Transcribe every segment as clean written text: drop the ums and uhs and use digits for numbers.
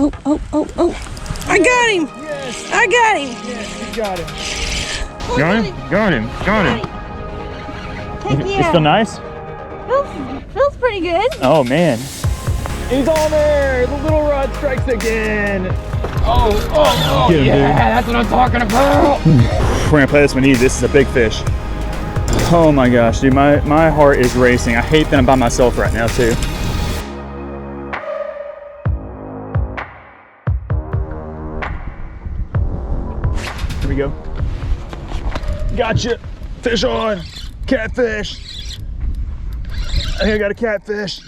Oh. I got him. Yes. I got him. Yes, you got him. Got him. Heck yeah. It's still nice? Feels pretty good. Oh man. He's on there. The little rod strikes again. Get him, Yeah, dude. that's what I'm talking about. We're gonna play this one easy. This is a big fish. Oh my gosh, dude, my heart is racing. I hate that I'm by myself right now too. Here we go. Gotcha. Fish on. Catfish. I think I got a catfish.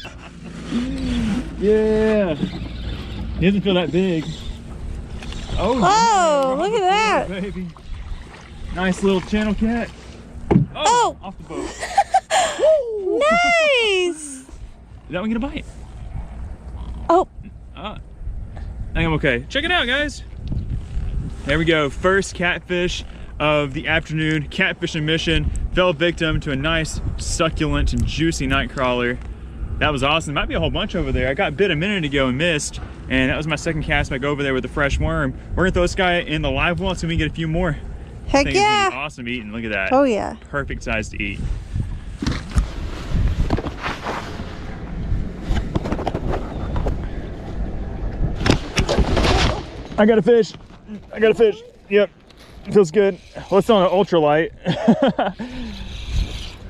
Yeah. He doesn't feel that big. Oh, look at that. Baby. Nice little channel cat. Oh. Off the boat. Nice. Is that one gonna bite? Oh. I think I'm okay. Check it out, guys. There we go. First catfish of the afternoon catfishing mission. Fell victim to a nice, succulent, and juicy night crawler. That was awesome. Might be a whole bunch over there. I got bit a minute ago and missed, and that was my second cast back over there with a fresh worm. We're gonna throw this guy in the live well so we can get a few more. Heck It's gonna yeah. be awesome eating. Look at that. Oh yeah. Perfect size to eat. I got a fish. Yep, feels good. Well, it's on an ultralight.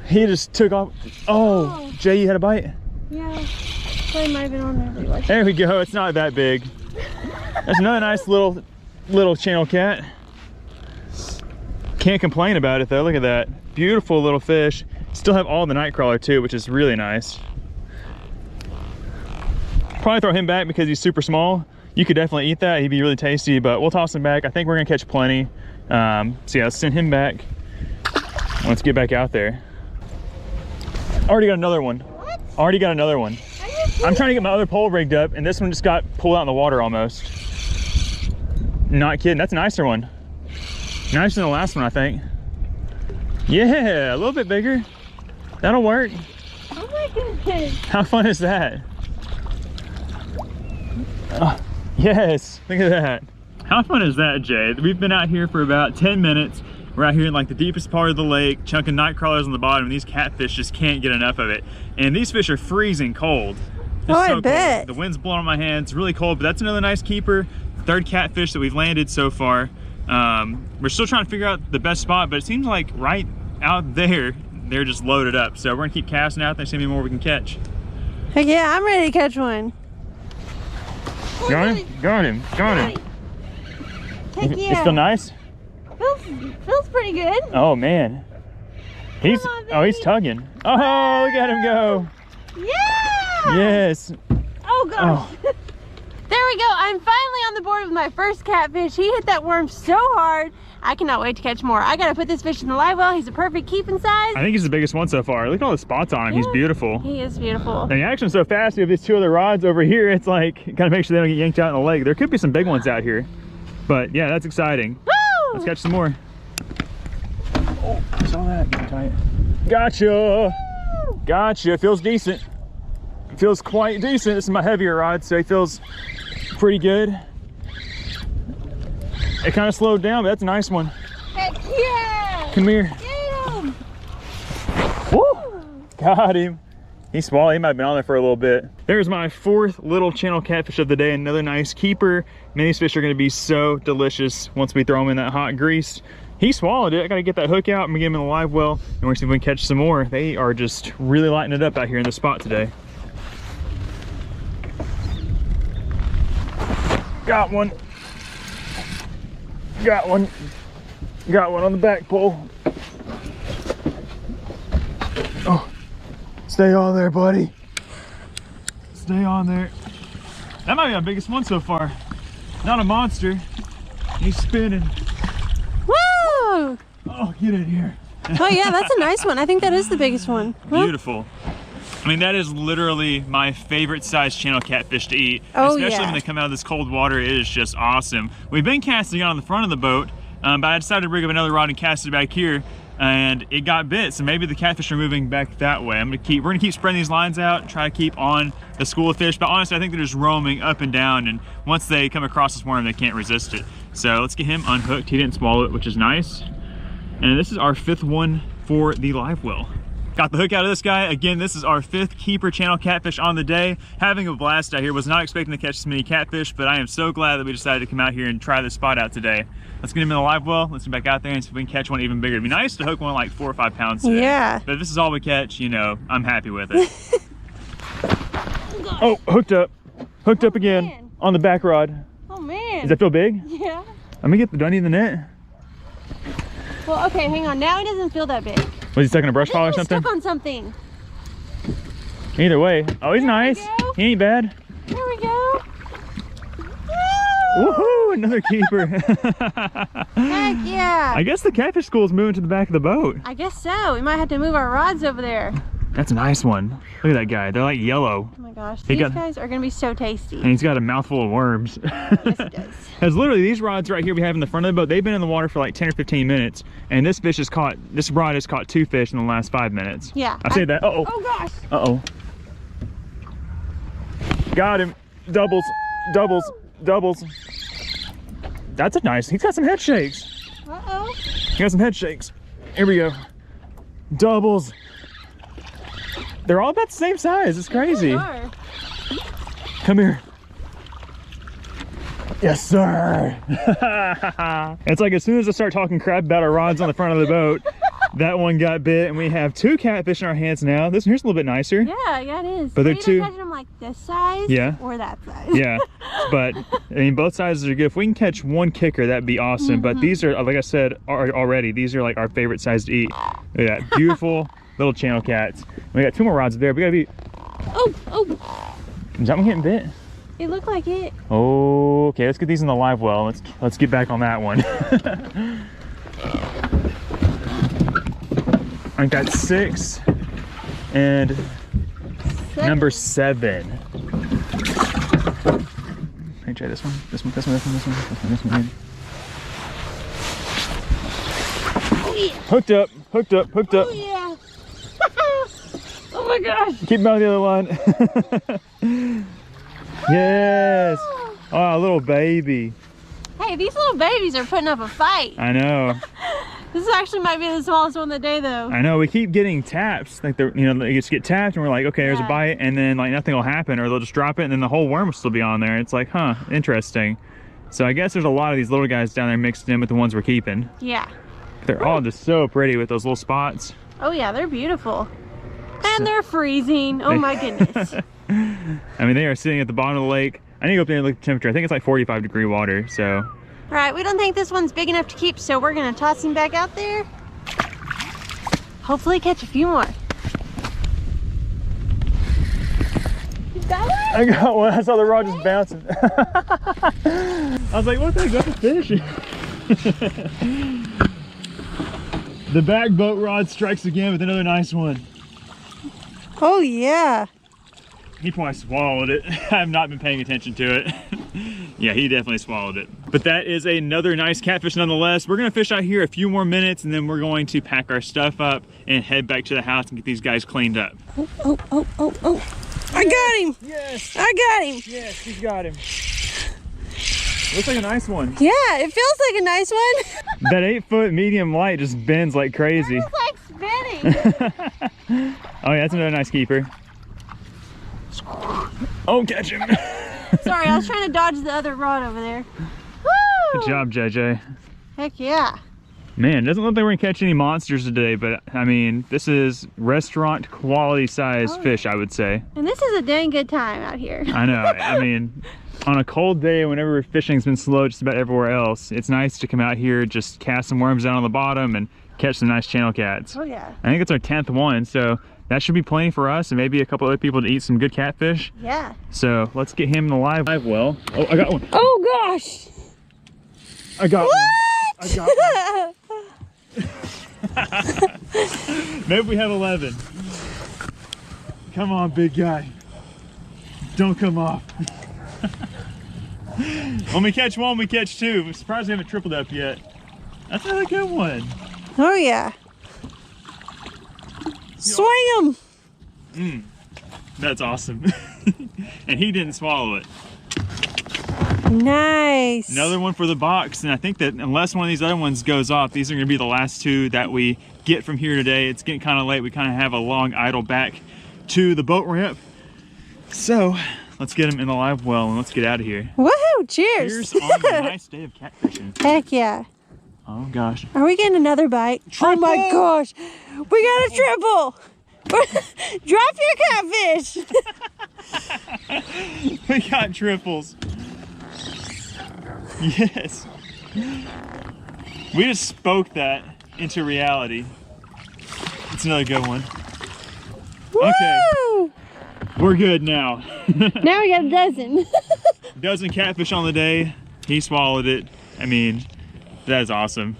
He just took off. Oh, Jay, you had a bite? Yeah. Probably might have been on there. There we go. It's not that big. That's another nice little channel cat. Can't complain about it though. Look at that. Beautiful little fish. Still have all the night crawler too, which is really nice. Probably throw him back because he's super small. You could definitely eat that. He'd be really tasty, but we'll toss him back. I think we're gonna catch plenty. So yeah, let's send him back. Let's get back out there. Already got another one. What? Already got another one. I'm trying to get my other pole rigged up, and this one just got pulled out in the water almost. Not kidding. That's a nicer one. Nicer than the last one, I think. Yeah, a little bit bigger. That'll work. Oh my goodness. How fun is that? Yes, look at that. How fun is that, Jay? We've been out here for about 10 minutes. We're out here in like the deepest part of the lake, chunking night crawlers on the bottom, and these catfish just can't get enough of it. And these fish are freezing cold. It's I so bet. cold. The wind's blowing on my hands. It's really cold, but that's another nice keeper. Third catfish that we've landed so far. We're still trying to figure out the best spot, but it seems like right out there, they're just loaded up. So we're gonna keep casting out there, see how many more we can catch. Heck yeah, I'm ready to catch one. Got him? Got him. Heck It's still yeah. nice? Feels pretty good. Oh man. He's he's tugging. Oh, look at him go. Yeah. Yes. Oh gosh. There we go. I'm finally on the board with my first catfish. He hit that worm so hard. I cannot wait to catch more. I gotta put this fish in the live well. He's a perfect keeping size. I think he's the biggest one so far. Look at all the spots on him. He's beautiful. He is beautiful. And the action's so fast. We have these two other rods over here. It's like, gotta make sure they don't get yanked out in the lake. There could be some big ones out here. But yeah, that's exciting. Woo! Let's catch some more. Oh, I saw that. Get tight. Gotcha. Gotcha. Feels decent. It feels quite decent. This is my heavier rod, so it feels pretty good. It kind of slowed down, but that's a nice one. Heck yeah! Come here. Get him! Woo! Got him. He swallowed. He might have been on there for a little bit. There's my fourth little channel catfish of the day. Another nice keeper. Man, these fish are going to be so delicious once we throw them in that hot grease. He swallowed it. I got to get that hook out and get him in the live well, and we're see if we can catch some more. They are just really lighting it up out here in the spot today. Got one. Got one. Got one on the back pole. Oh, stay on there, buddy. Stay on there. That might be our biggest one so far. Not a monster. He's spinning. Woo! Oh, get in here. Oh yeah, that's a nice one. I think that is the biggest one. Huh? Beautiful. I mean, that is literally my favorite size channel catfish to eat. Oh, especially yeah. when they come out of this cold water. It is just awesome. We've been casting it on the front of the boat, but I decided to rig up another rod and cast it back here. and it got bit. So maybe the catfish are moving back that way. We're gonna keep spreading these lines out, try to keep on the school of fish. But honestly, I think they're just roaming up and down. And once they come across this worm, they can't resist it. So let's get him unhooked. He didn't swallow it, which is nice. And this is our 5th one for the live well. Got the hook out of this guy. Again, this is our 5th keeper channel catfish on the day. Having a blast out here. Was not expecting to catch this many catfish, but I am so glad that we decided to come out here and try this spot out today. Let's get him in the live well. Let's get back out there and see if we can catch one even bigger. It'd be nice to hook one like 4 or 5 pounds today. Yeah. But if this is all we catch, you know, I'm happy with it. Oh, hooked up. Hooked up again, man. On the back rod. Oh man. Does that feel big? Yeah. Let me get the dunny in the net. Well, okay, hang on. Now he doesn't feel that big. Was he stuck in a brush pile or something? Stuck on something. Either way. Oh, he's nice. He ain't bad. There we go. Woohoo! Another keeper. Heck yeah. I guess the catfish school is moving to the back of the boat. I guess so. We might have to move our rods over there. That's a nice one. Look at that guy. They're like yellow. Oh my gosh. These guys are going to be so tasty. And he's got a mouthful of worms. Yes, he does. Because literally these rods right here we have in the front of the boat, they've been in the water for like 10 or 15 minutes. And this rod has caught 2 fish in the last 5 minutes. Yeah. I say that. Uh-oh. Oh gosh. Uh-oh. Got him. Doubles. Doubles. Doubles. That's a nice, he's got some head shakes. Uh-oh. He got some head shakes. Here we go. Doubles. They're all about the same size. It's crazy. Come here. Yes, sir. It's like as soon as I start talking crap about our rods on the front of the boat, that one got bit, and we have 2 catfish in our hands now. This here's a little bit nicer. Yeah, it is. But they're catching them like this size, or that size. Yeah, but I mean both sizes are good. If we can catch 1 kicker, that'd be awesome. But these are, like I said already, these are like our favorite size to eat. Look at that, beautiful little channel cats. We got 2 more rods there. We gotta be. Oh. Is that one getting bit? It looked like it. Oh, okay. Let's get these in the live well. Let's get back on that one. I got 6 and number 7. Let me try this one. This one. This one. This one. This one. This one. This one. Oh yeah. Hooked up. Hooked up. Hooked up. Oh yeah. Oh my gosh. Keep him out of the other line. Yes. Oh, a little baby. Hey, these little babies are putting up a fight. I know. This actually might be the smallest one of the day, though. I know. We keep getting taps. Like they're, they just get tapped, and we're like, okay, there's a bite, and then like nothing will happen, or they'll just drop it, and then the whole worm will still be on there. It's like, huh, interesting. So I guess there's a lot of these little guys down there mixed in with the ones we're keeping. Yeah. They're all just so pretty with those little spots. Oh yeah, they're beautiful. And they're freezing. Oh my goodness. I mean, they are sitting at the bottom of the lake. I need to go up there and look at the temperature. I think it's like 45-degree water, so. Right, we don't think this one's big enough to keep, so we're gonna toss him back out there. Hopefully catch a few more. You got one? I got one. I saw the rod just bouncing. I was like, what the heck, that's a fish? The back boat rod strikes again with another nice one. Oh yeah. He probably swallowed it. I have not been paying attention to it. Yeah, he definitely swallowed it. But that is another nice catfish nonetheless. We're gonna fish out here a few more minutes, and then we're going to pack our stuff up and head back to the house and get these guys cleaned up. Oh. I got him. Yes. I got him. Yes, he's got him. Looks like a nice one. Yeah, it feels like a nice one. That 8-foot medium light just bends like crazy. It's like spinning. Oh yeah, that's another nice keeper. Oh, catch him. Sorry, I was trying to dodge the other rod over there. Woo! Good job, JJ. Heck yeah. Man, it doesn't look like we're gonna catch any monsters today, but I mean, this is restaurant quality size fish, I would say. And this is a dang good time out here. I know. I mean, on a cold day, whenever fishing's been slow just about everywhere else, it's nice to come out here, just cast some worms down on the bottom and catch some nice channel cats. Oh yeah. I think it's our 10th one, so that should be plenty for us and maybe a couple other people to eat some good catfish. Yeah. So let's get him in the live well. Oh, I got one. Oh gosh. I got what? one. I got one. Maybe we have 11. Come on, big guy. Don't come off. When we catch one, we catch 2. I'm surprised we haven't tripled up yet. That's a really good one. Oh yeah. Swing him. That's awesome. And he didn't swallow it. Nice. Another one for the box, and I think that unless one of these other ones goes off, these are gonna be the last two that we get from here today. It's getting kind of late. We kind of have a long idle back to the boat ramp. So let's get them in the live well and let's get out of here. Woohoo, cheers. Cheers on a nice day of catfishing. Heck yeah. Oh gosh. Are we getting another bite? Triple. Oh my gosh. We got a triple. Drop your catfish. We got triples. Yes. We just spoke that into reality. It's another good one. Okay. Woo! We're good now. Now we got a dozen. Dozen catfish on the day. He swallowed it. I mean, that is awesome.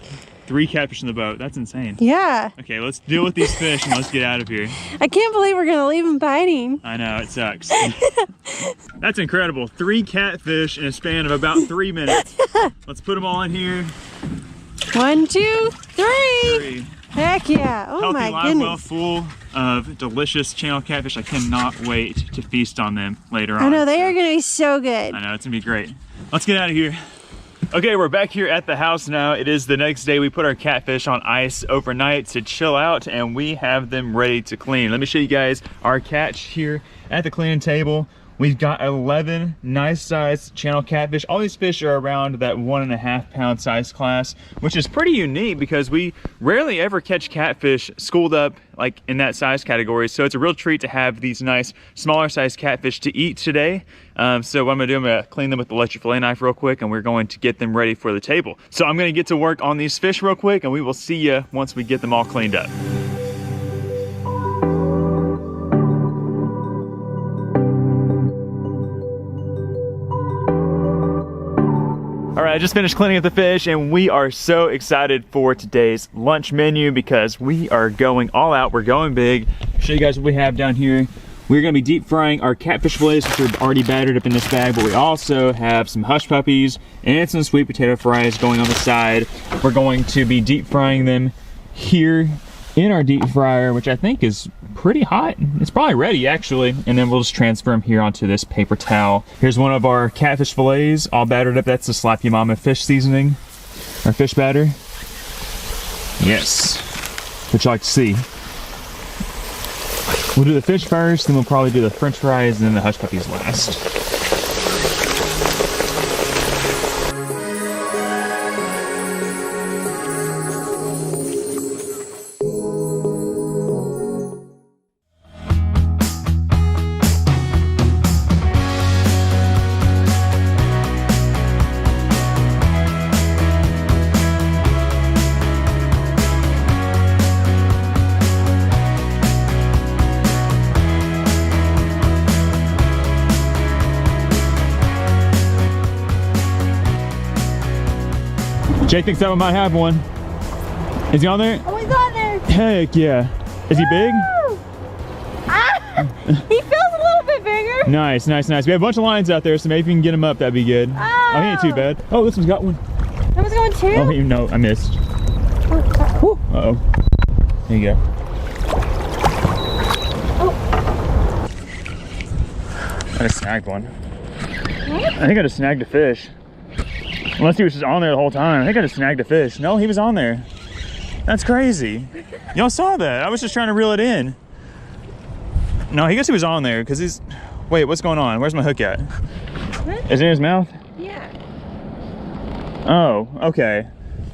3 catfish in the boat. That's insane. Yeah. Okay, let's deal with these fish and let's get out of here. I can't believe we're gonna leave them biting. I know, it sucks. That's incredible. 3 catfish in a span of about 3 minutes. Let's put them all in here. 1, 2, 3. 3. Heck yeah. Oh Healthy my live goodness. well full of delicious channel catfish. I cannot wait to feast on them later on. I know, they are gonna be so good. I know, it's gonna be great. Let's get out of here. Okay, we're back here at the house now. It is the next day. We put our catfish on ice overnight to chill out and we have them ready to clean. Let me show you guys our catch here at the cleaning table. We've got 11 nice sized channel catfish. All these fish are around that 1.5 pound size class, which is pretty unique because we rarely ever catch catfish schooled up like in that size category. So it's a real treat to have these nice smaller sized catfish to eat today. So what I'm gonna do, I'm gonna clean them with the electric fillet knife real quick and we're going to get them ready for the table. So I'm gonna get to work on these fish real quick and we will see you once we get them all cleaned up. All right, I just finished cleaning up the fish and we are so excited for today's lunch menu because we are going all out, we're going big. I'll show you guys what we have down here. We're gonna be deep frying our catfish fillets, which are already battered up in this bag, but we also have some hush puppies and some sweet potato fries going on the side. We're going to be deep frying them here in our deep fryer, which I think is pretty hot. It's probably ready actually. And then we'll just transfer them here onto this paper towel. Here's one of our catfish fillets, all battered up. That's the Slap Your Mama fish seasoning, our fish batter. Yes, what you like to see. We'll do the fish first, then we'll probably do the french fries, and then the hush puppies last. Jake thinks that one might have one. Is he on there? Oh, he's on there. Heck yeah. Is he big? Ah, he feels a little bit bigger. Nice, nice, nice. We have a bunch of lines out there, so maybe if you can get him up, that'd be good. Oh, he ain't too bad. Oh, this one's got one. That was going too? Oh, no, I missed. Uh-oh. There you go. Oh. I just snagged one. What? I think I just snagged a fish. Unless he was just on there the whole time. I think I just snagged a fish. No, he was on there. That's crazy. Y'all saw that. I was just trying to reel it in. No, I guess he was on there because he's... Wait, what's going on? Where's my hook at? What? Is it in his mouth? Yeah. Oh, okay.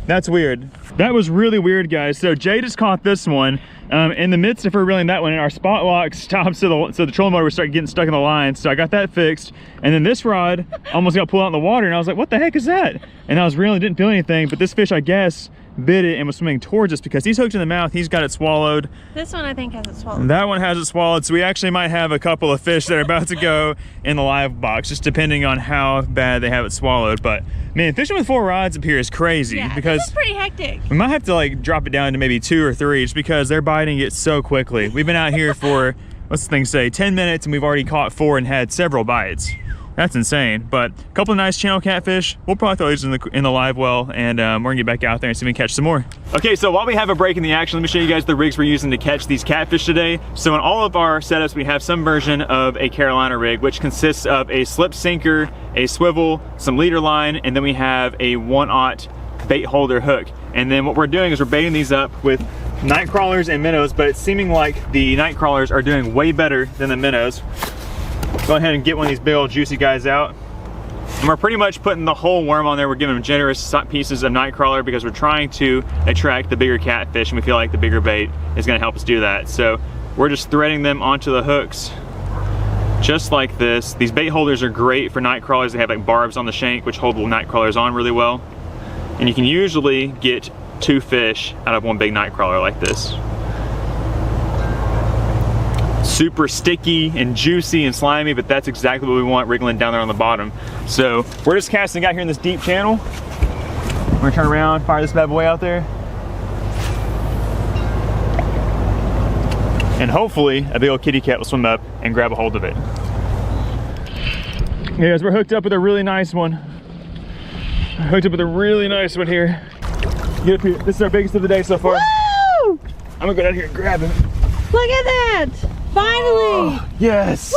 That's weird. That was really weird, guys. So Jay just caught this one. In the midst of her reeling that one, and our spot lock stopped, so the trolling motor would start getting stuck in the line. So I got that fixed. And then this rod almost got pulled out in the water, and I was like, what the heck is that? And I was reeling, didn't feel anything, but this fish, I guess, bit it and was swimming towards us because he's hooked in the mouth. He's got it swallowed. This one I think has it swallowed. That one has it swallowed. So we actually might have a couple of fish that are about to go in the live box, just depending on how bad they have it swallowed. But man, fishing with 4 rods up here is crazy. Yeah, because this is pretty hectic. we might have to like drop it down to maybe 2 or 3 just because they're biting it so quickly. We've been out here for, what's the thing say, 10 minutes and we've already caught 4 and had several bites. That's insane. But a couple of nice channel catfish. We'll probably throw these in the live well, and we're gonna get back out there and see if we can catch some more. Okay, so while we have a break in the action, let me show you guys the rigs we're using to catch these catfish today. So in all of our setups, we have some version of a Carolina rig, which consists of a slip sinker, a swivel, some leader line, and then we have a 1/0 bait holder hook. And then what we're doing is we're baiting these up with night crawlers and minnows, but it's seeming like the night crawlers are doing way better than the minnows. Go ahead and get one of these big old juicy guys out. And we're pretty much putting the whole worm on there. We're giving them generous pieces of night crawler because we're trying to attract the bigger catfish, and we feel like the bigger bait is gonna help us do that. So we're just threading them onto the hooks just like this. These bait holders are great for night crawlers. They have like barbs on the shank, which hold the night crawlers on really well. And you can usually get 2 fish out of one big night crawler like this. Super sticky and juicy and slimy, but that's exactly what we want wriggling down there on the bottom. So we're just casting out here in this deep channel. We're gonna turn around, fire this bad boy out there. And hopefully a big old kitty cat will swim up and grab a hold of it. Okay guys, we're hooked up with a really nice one. Hooked up with a really nice one here. Get up here. This is our biggest of the day so far. Woo! I'm gonna go down here and grab him. Look at that! Finally! Oh, yes!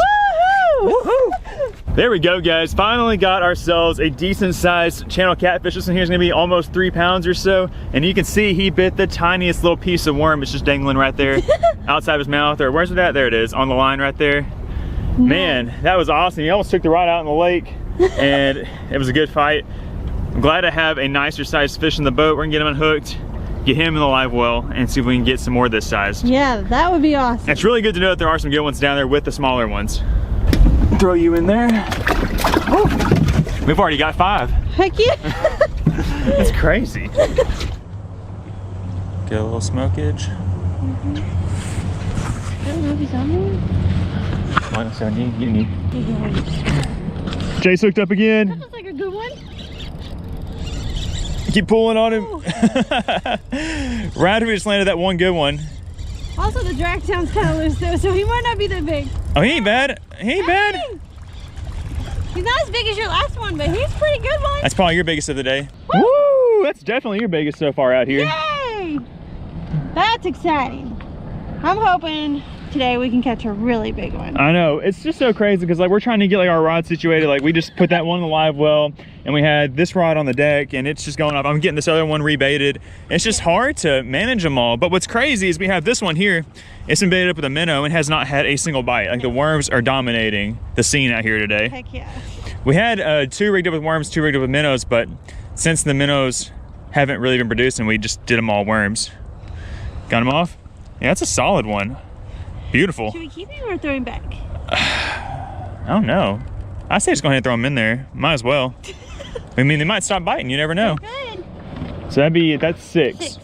Woohoo! Woohoo! There we go, guys. Finally got ourselves a decent sized channel catfish. This one here is gonna be almost 3 pounds or so. And you can see he bit the tiniest little piece of worm. It's just dangling right there outside of his mouth. Or where's it at? There it is, on the line right there. Man, that was awesome. He almost took the rod out in the lake, and it was a good fight. I'm glad to have a nicer sized fish in the boat. We're gonna get him unhooked, get him in the live well, and see if we can get some more this size. Yeah, that would be awesome. It's really good to know that there are some good ones down there with the smaller ones. Throw you in there. Oh, we've already got 5. Heck yeah. That's crazy. Get a little smokage. I don't know if he's on there. Jay's hooked up again. That looks like a good one. Keep pulling on him. Right after we just landed that one good one. Also, the drag sounds kind of loose though, so he might not be that big. Oh, he ain't bad. He ain't bad. He's not as big as your last one, but he's a pretty good one. That's probably your biggest of the day. Woo! That's definitely your biggest so far out here. Yay! That's exciting. I'm hoping today we can catch a really big one. I know, it's just so crazy because like we're trying to get like our rod situated. Like we just put that one in the live well, and we had this rod on the deck, and it's just going up. I'm getting this other one rebaited. It's just hard to manage them all. But what's crazy is we have this one here. It's been baited up with a minnow and has not had a single bite. Like the worms are dominating the scene out here today. Heck yeah. We had 2 rigged up with worms, 2 rigged up with minnows, but since the minnows haven't really been producing, we just did them all worms. Got them off? Yeah, that's a solid one. Beautiful. Should we keep him or throw him back? I don't know. I say just go ahead and throw them in there. Might as well. I mean, they might stop biting. You never know. Good. So that's 6.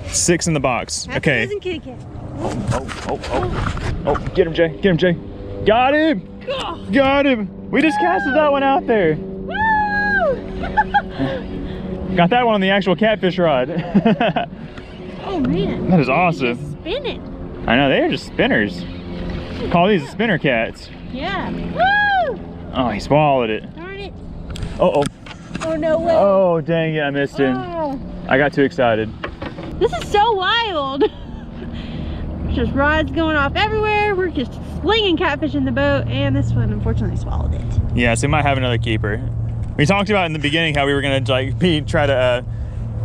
6 in the box. That's okay. Doesn't kick it. Oh, get him, Jay. Get him, Jay. Got him. Got him. We just casted that one out there. Woo! Got that one on the actual catfish rod. Oh man. That is awesome. He's spinning. I know, they are just spinners. Call these spinner cats. Yeah. Woo! Oh, he swallowed it. Darn it. Uh-oh. Oh no way. Oh, dang it, I missed him. Oh. I got too excited. This is so wild. Just rods going off everywhere. We're just slinging catfish in the boat, and this one unfortunately swallowed it. Yeah, so we might have another keeper. We talked about in the beginning how we were gonna like try to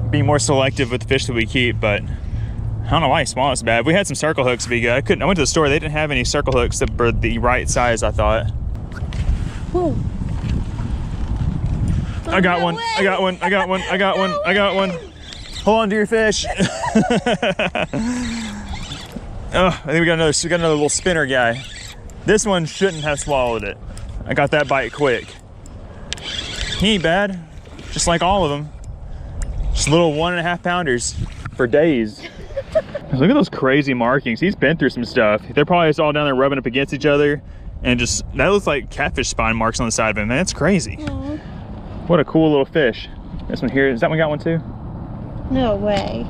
be more selective with the fish that we keep, but I don't know why he swallowed so bad. We had some circle hooks to be good. I went to the store, they didn't have any circle hooks that were the right size, I thought. Whoa. I got one. I got one. I got one. I got one. I got one. Hold on to your fish. Oh, I think we got another little spinner guy. This one shouldn't have swallowed it. I got that bite quick. He ain't bad, just like all of them. Just little 1.5 pounders for days. Look at those crazy markings. He's been through some stuff. They're probably just all down there rubbing up against each other, and just that looks like catfish spine marks on the side of him. Man, that's crazy. Aww. What a cool little fish. This one here, is that one got one too? No way.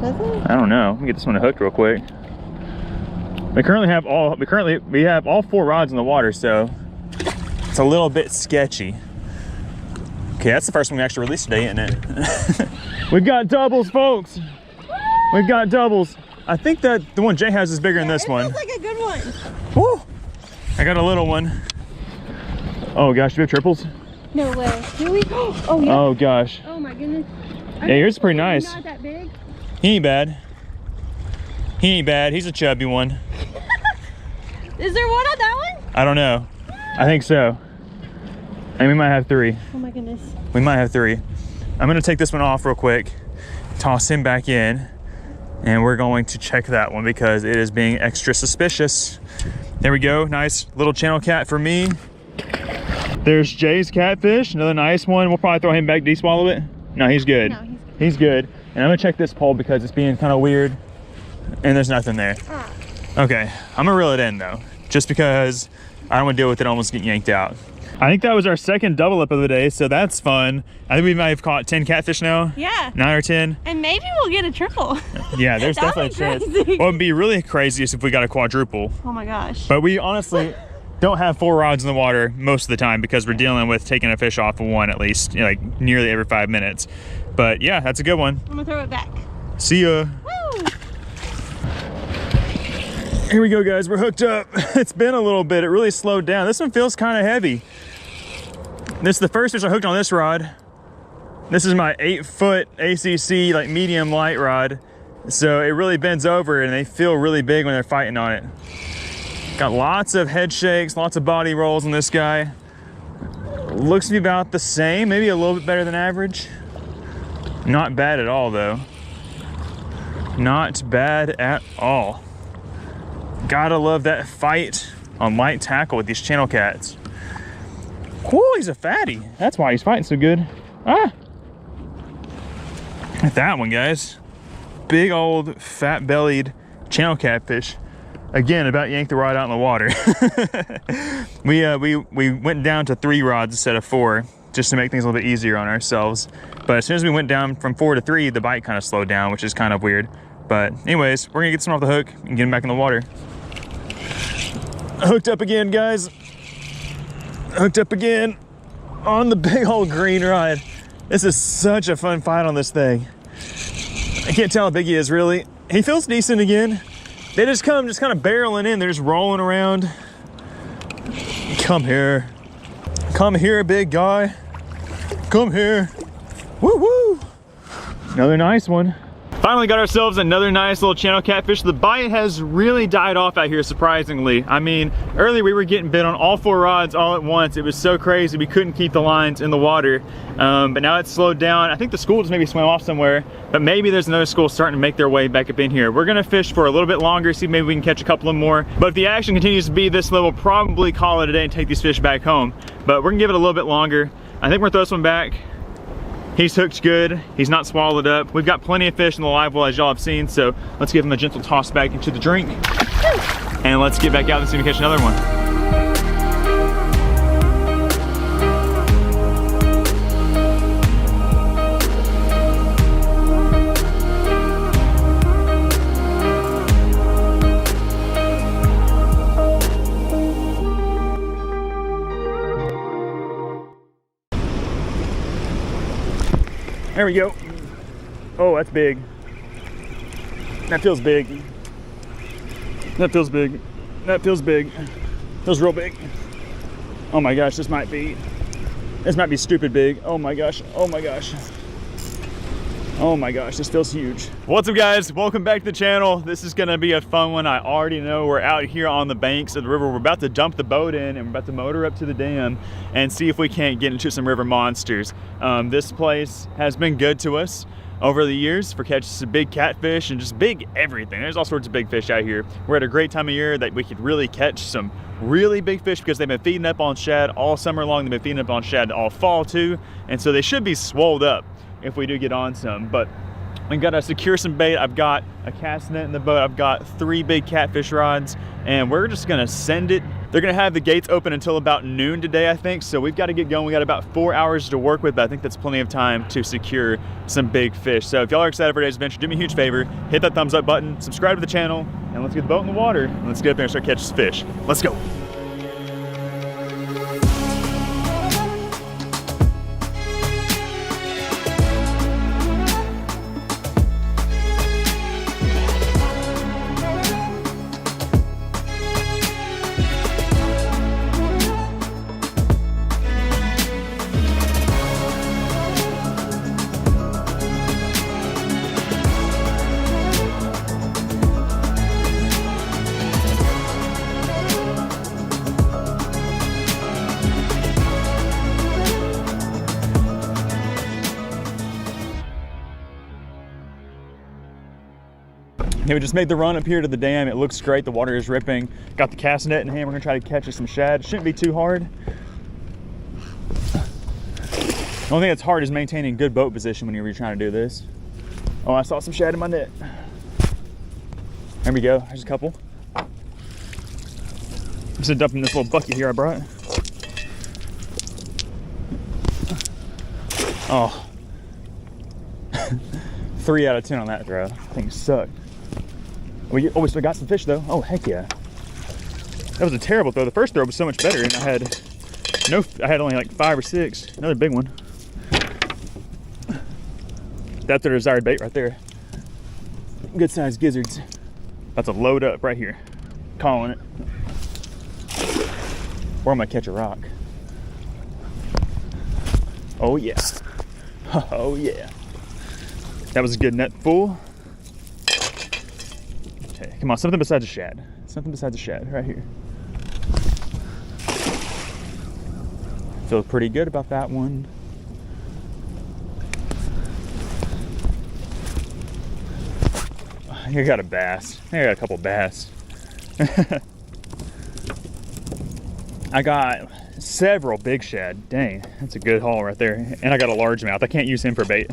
Does it? I don't know. Let me get this one hooked real quick. We have all 4 rods in the water, so It's a little bit sketchy. Okay, that's the first one we actually released today, isn't it? We've got doubles, folks. We've got doubles. I think that the one Jay has is bigger than this one. It feels like a good one. Woo! I got a little one. Oh gosh, do we have triples? No way. Do we? Oh yeah. Oh gosh. Oh my goodness. Yeah, yours is pretty nice. Not that big. He ain't bad. He ain't bad. He's a chubby one. Is there one on that one? I don't know. I think so. And we might have 3. Oh my goodness. We might have 3. I'm gonna take this one off real quick, toss him back in, and we're going to check that one because it is being extra suspicious. There we go, nice little channel cat for me. There's Jay's catfish, another nice one. We'll probably throw him back. Did he swallow it? No, he's good. No, he's good. And I'm gonna check this pole because it's being kind of weird and there's nothing there. Okay, I'm gonna reel it in though, just because I don't wanna deal with it almost getting yanked out. I think that was our second double up of the day, so that's fun. I think we might have caught 10 catfish now. Yeah. 9 or 10. And maybe we'll get a triple. Yeah, there's definitely a chance. What would be really crazy is if we got a quadruple. Oh my gosh. But we honestly don't have 4 rods in the water most of the time because we're dealing with taking a fish off of one at least, you know, like nearly every 5 minutes. But yeah, that's a good one. I'm gonna throw it back. See ya. Woo! Here we go, guys, we're hooked up. It's been a little bit, it really slowed down. This one feels kind of heavy. This is the first fish I hooked on this rod. This is my 8-foot ACC, like medium light rod. So it really bends over and they feel really big when they're fighting on it. Got lots of head shakes, lots of body rolls on this guy. Looks to be about the same, maybe a little bit better than average. Not bad at all though. Not bad at all. Gotta love that fight on light tackle with these channel cats. Cool, he's a fatty. That's why he's fighting so good. Ah! Look at that one, guys. Big old fat-bellied channel catfish. Again, about yanked the rod out in the water. we went down to 3 rods instead of 4, just to make things a little bit easier on ourselves. But as soon as we went down from 4 to 3, the bite kind of slowed down, which is kind of weird. But anyways, we're gonna get some off the hook and get him back in the water. Hooked up again, guys. Hooked up again on the big old green rod. This is such a fun fight on this thing. I can't tell how big he is, really. He feels decent again. They just kind of barreling in. They're just rolling around. Come here. Come here, big guy. Come here. Woo woo. Another nice one. Finally got ourselves another nice little channel catfish. The bite has really died off out here, surprisingly. I mean, earlier we were getting bit on all 4 rods all at once. It was so crazy, we couldn't keep the lines in the water. But now it's slowed down. I think the school just maybe swam off somewhere, but maybe there's another school starting to make their way back up in here. We're gonna fish for a little bit longer, see if maybe we can catch a couple of more. But if the action continues to be this low, we'll probably call it a day and take these fish back home. But we're gonna give it a little bit longer. I think we're gonna throw this one back. He's hooked good, he's not swallowed up. We've got plenty of fish in the live well as y'all have seen, so let's give him a gentle toss back into the drink. And let's get back out and see if we can catch another one. There we go. Oh, that's big. That feels big. That feels big. That feels big. Feels real big. Oh my gosh, this might be stupid big. Oh my gosh, oh my gosh. Oh my gosh, this feels huge. What's up, guys? Welcome back to the channel. This is gonna be a fun one. I already know we're out here on the banks of the river. We're about to dump the boat in and we're about to motor up to the dam and see if we can't get into some river monsters. This place has been good to us over the years for catching some big catfish and just big everything. There's all sorts of big fish out here. We're at a great time of year that we could really catch some really big fish because they've been feeding up on shad all summer long. They've been feeding up on shad all fall too. And so they should be swolled up if we do get on some. But we gotta secure some bait. I've got a cast net in the boat. I've got 3 big catfish rods and we're just gonna send it. They're gonna have the gates open until about noon today, I think. So we've got to get going. We got about 4 hours to work with, but I think that's plenty of time to secure some big fish. So if y'all are excited for today's adventure, do me a huge favor, hit that thumbs up button, subscribe to the channel, and let's get the boat in the water and let's get up there and start catching some fish. Let's go. Okay, we just made the run up here to the dam. It looks great. The water is ripping. Got the cast net in hand. We're gonna try to catch some shad. Shouldn't be too hard. The only thing that's hard is maintaining good boat position when you're trying to do this. Oh, I saw some shad in my net. There we go. There's a couple. I'm just gonna dump in this little bucket here I brought. Oh. 3 out of 10 on that throw. Thing sucked. We still got some fish though. Oh, heck yeah. That was a terrible throw. The first throw was so much better, and I had only like 5 or 6. Another big one. That's their desired bait right there. Good sized gizzards. That's a load up right here. Calling it. Or I'm gonna catch a rock. Oh yeah. Oh yeah. That was a good net full. Okay, come on, something besides a shad. Something besides a shad right here. Feel pretty good about that one. I got a bass. I got a couple bass. I got several big shad. Dang, that's a good haul right there. And I got a largemouth. I can't use him for bait.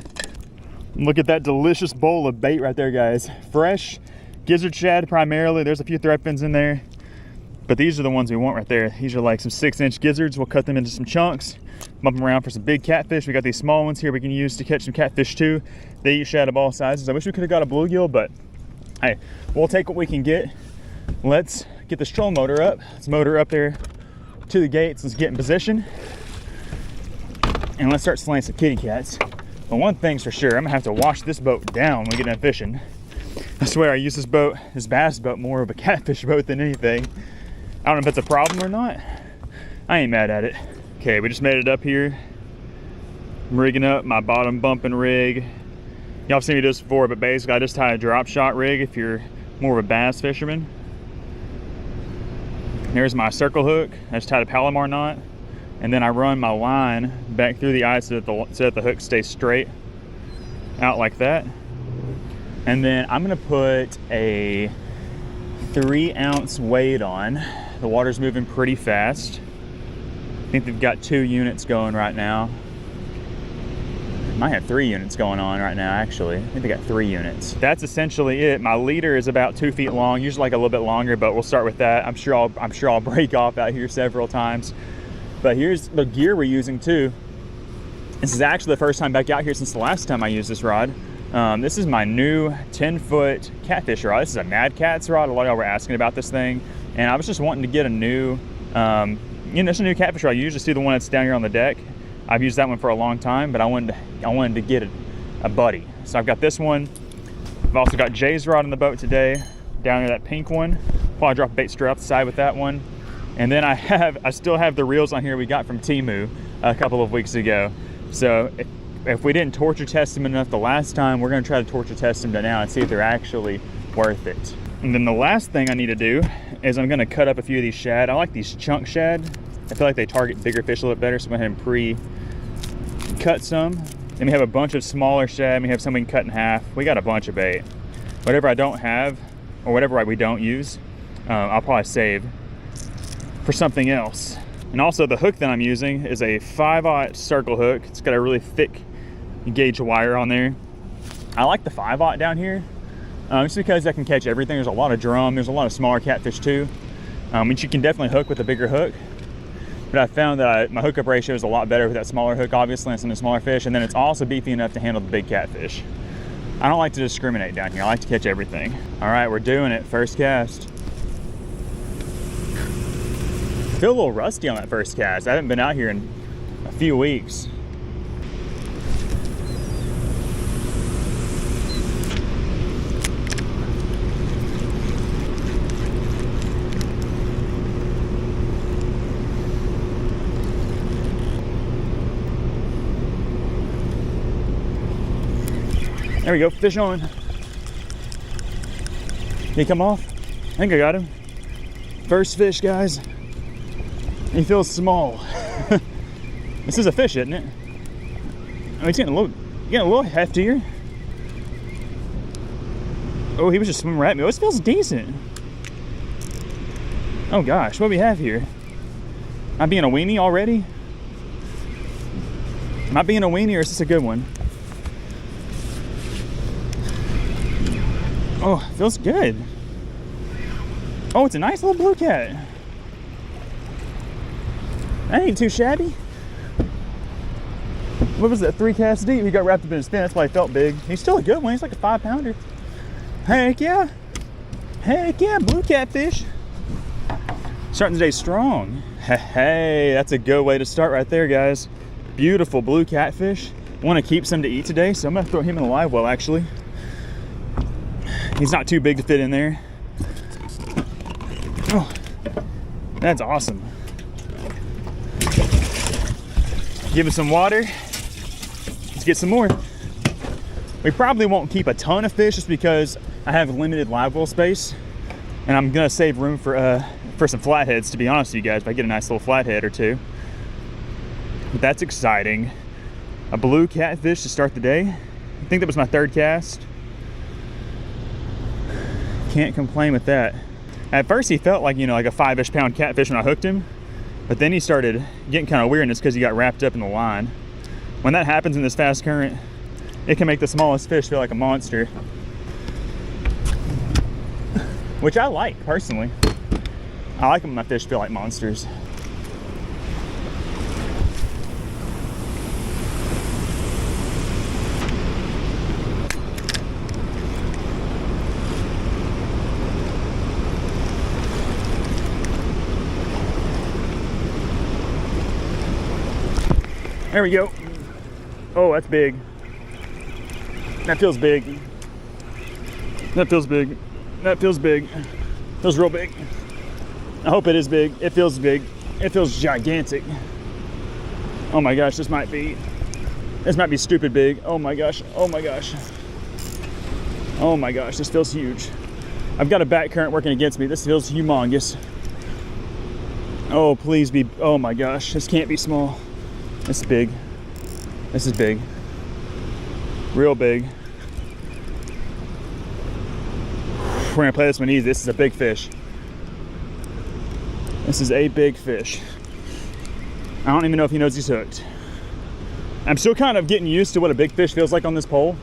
Look at that delicious bowl of bait right there, guys. Fresh gizzard shad primarily. There's a few threadfins in there, but these are the ones we want right there. These are like some 6-inch gizzards. We'll cut them into some chunks, bump them around for some big catfish. We got these small ones here we can use to catch some catfish too. They eat shad of all sizes. I wish we could have got a bluegill, but hey, we'll take what we can get. Let's get this trolling motor up. Let's motor up there to the gates. Let's get in position, and let's start slaying some kitty cats. But one thing's for sure, I'm gonna have to wash this boat down when we get done fishing. I swear I use this boat, this bass boat, more of a catfish boat than anything. I don't know if that's a problem or not. I ain't mad at it. Okay, we just made it up here. I'm rigging up my bottom bumping rig. Y'all have seen me do this before, but basically I just tie a drop shot rig if you're more of a bass fisherman. There's my circle hook. I just tied a Palomar knot. And then I run my line back through the eye so that the hook stays straight out like that. And then I'm gonna put a 3-ounce weight on. The water's moving pretty fast. I think they've got 2 units going right now. Might have 3 units going on right now, actually. I think they got 3 units. That's essentially it. My leader is about 2 feet long, usually like a little bit longer, but we'll start with that. I'm sure I'll break off out here several times. But here's the gear we're using too. This is actually the first time back out here since the last time I used this rod. This is my new 10-foot catfish rod. This is a Mad Cat's rod. A lot of y'all were asking about this thing, and I was just wanting to get a new, just a new catfish rod. You usually see the one that's down here on the deck. I've used that one for a long time, but I wanted to get a buddy. So I've got this one. I've also got Jay's rod in the boat today, down there, that pink one. Probably drop a bait straight off the side with that one. And then I still have the reels on here we got from Temu a couple of weeks ago. So if we didn't torture test them enough the last time, we're gonna try to torture test them now and see if they're actually worth it. And then the last thing I need to do is I'm gonna cut up a few of these shad. I like these chunk shad. I feel like they target bigger fish a little bit better, so I'm gonna go ahead and pre-cut some. Then we have a bunch of smaller shad. We have some we can cut in half. We got a bunch of bait. Whatever I don't have, or whatever we don't use, I'll probably save for something else. And also the hook that I'm using is a 5/0 circle hook. It's got a really thick gauge wire on there. I like the 5/0 down here, just because I can catch everything. There's a lot of drum, there's a lot of smaller catfish too, which you can definitely hook with a bigger hook. But I found that my hookup ratio is a lot better with that smaller hook, obviously, and some of the smaller fish, and then it's also beefy enough to handle the big catfish. I don't like to discriminate down here. I like to catch everything. All right, we're doing it, first cast. I feel a little rusty on that first cast. I haven't been out here in a few weeks. There we go, fish on. Did he come off? I think I got him. First fish, guys. He feels small. This is a fish, isn't it? I mean, it's getting a little heftier. Oh, he was just swimming right at me. Oh, this feels decent. Oh gosh, what do we have here? Am I being a weenie already? Am I being a weenie or is this a good one? Oh, feels good. Oh, it's a nice little blue cat. That ain't too shabby. What was that, 3 casts deep? He got wrapped up in his fin, that's why he felt big. He's still a good one, he's like a 5-pounder. Heck yeah. Heck yeah, blue catfish. Starting the day strong. Hey, that's a good way to start right there, guys. Beautiful blue catfish. I want to keep some to eat today, so I'm gonna throw him in the live well, actually. He's not too big to fit in there. Oh, that's awesome. Give it some water. Let's get some more. We probably won't keep a ton of fish just because I have limited live well space, and I'm gonna save room for some flatheads, to be honest with you guys, if I get a nice little flathead or two. But that's exciting. A blue catfish to start the day. I think that was my 3rd cast. Can't complain with that. At first he felt like, you know, like a 5-ish pound catfish when I hooked him, but then he started getting kind of weirdness because he got wrapped up in the line. When that happens in this fast current, it can make the smallest fish feel like a monster, which I like personally. I like when my fish feel like monsters. There we go. Oh, that's big. That feels big. That feels big. That feels big. Feels real big. I hope it is big. It feels big. It feels gigantic. Oh my gosh, this might be stupid big. Oh my gosh. Oh my gosh. Oh my gosh, this feels huge. I've got a back current working against me. This feels humongous. Oh, please be, oh my gosh, this can't be small. This is big. This is big. Real big. We're gonna play this one easy. This is a big fish. This is a big fish. I don't even know if he knows he's hooked. I'm still kind of getting used to what a big fish feels like on this pole,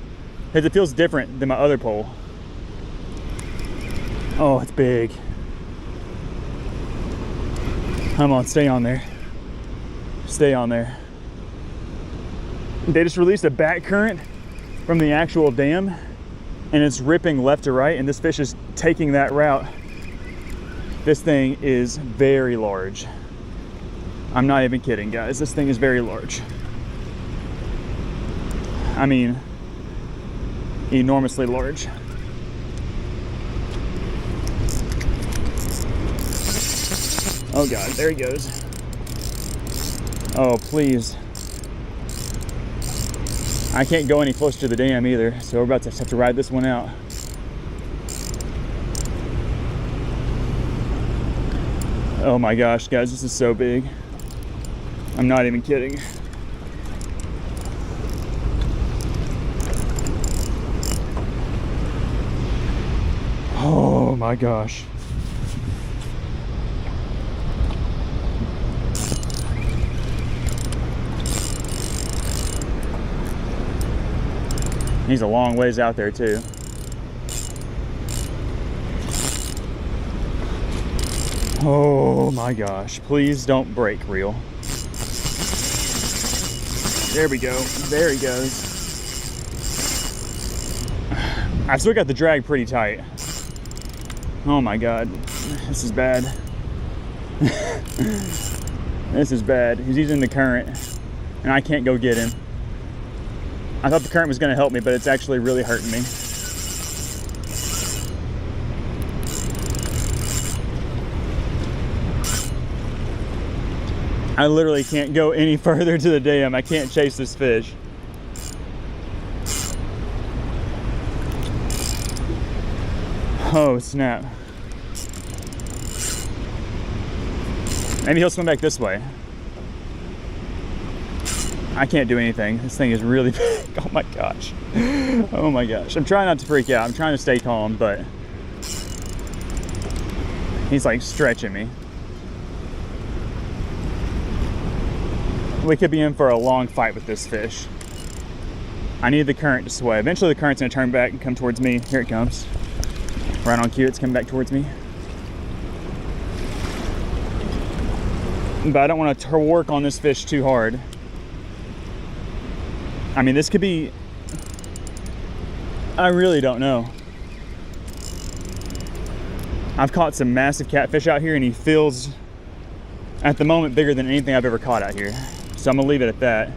because it feels different than my other pole. Oh, it's big. Come on, stay on there. Stay on there. They just released a back current from the actual dam, and it's ripping left to right, and this fish is taking that route. This thing is very large. I'm not even kidding, guys. This thing is very large. I mean, enormously large. Oh God, there he goes. Oh, please. I can't go any closer to the dam either, so we're about to have to ride this one out. Oh my gosh, guys, this is so big. I'm not even kidding. Oh my gosh. He's a long ways out there too. Oh my gosh, please don't break reel. There we go, there he goes. I've still got the drag pretty tight. Oh my God, this is bad. This is bad. He's using the current and I can't go get him. I thought the current was gonna help me, but it's actually really hurting me. I literally can't go any further to the dam. I can't chase this fish. Oh snap. Maybe he'll swim back this way. I can't do anything. This thing is really big. Oh my gosh. Oh my gosh. I'm trying not to freak out. I'm trying to stay calm, but he's like stretching me. We could be in for a long fight with this fish. I need the current to sway. Eventually the current's gonna turn back and come towards me. Here it comes. Right on cue, it's coming back towards me. But I don't want to work on this fish too hard. I mean, this could be, I really don't know. I've caught some massive catfish out here and he feels, at the moment, bigger than anything I've ever caught out here. So I'm gonna leave it at that.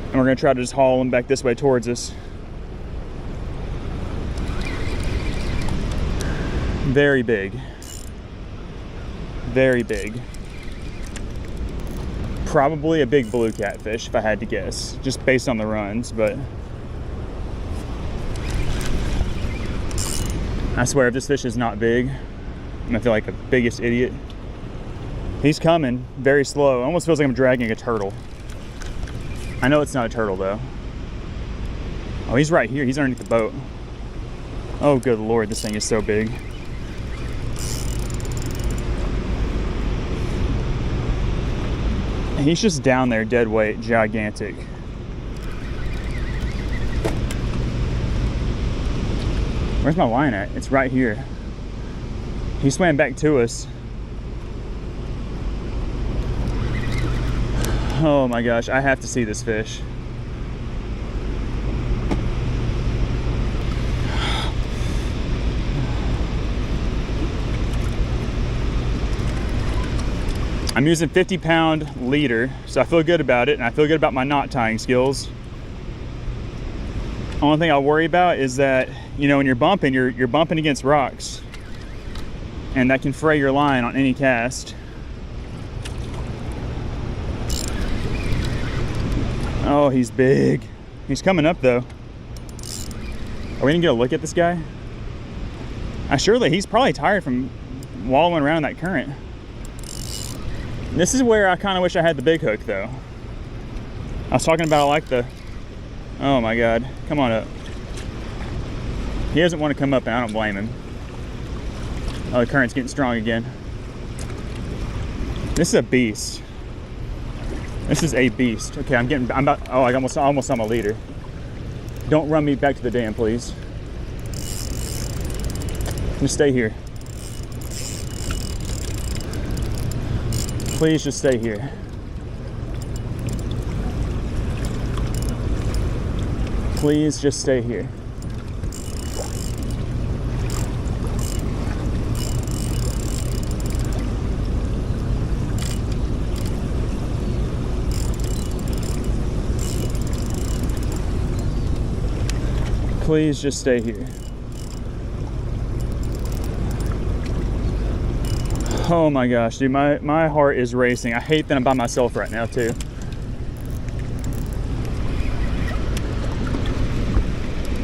And we're gonna try to just haul him back this way towards us. Very big. Very big. Probably a big blue catfish if I had to guess, just based on the runs, but I swear if this fish is not big, I'm gonna feel like the biggest idiot. He's coming very slow. It almost feels like I'm dragging a turtle. I know it's not a turtle though. Oh, he's right here. He's underneath the boat. Oh, good Lord, this thing is so big. He's just down there, dead weight, gigantic. Where's my line at? It's right here. He swam back to us. Oh my gosh, I have to see this fish. I'm using 50-pound leader, so I feel good about it, and I feel good about my knot tying skills. Only thing I worry about is that, you know, when you're bumping against rocks, and that can fray your line on any cast. Oh, he's big. He's coming up though. Are we gonna get a look at this guy? He's probably tired from wallowing around in that current. This is where I kind of wish I had the big hook though. I was talking about oh my God, come on up. He doesn't want to come up and I don't blame him. Oh, the current's getting strong again. This is a beast. This is a beast. Okay, I almost saw my leader. Don't run me back to the dam, please. Just stay here. Please just stay here. Please just stay here. Please just stay here. Oh my gosh, dude, my heart is racing. I hate that I'm by myself right now too.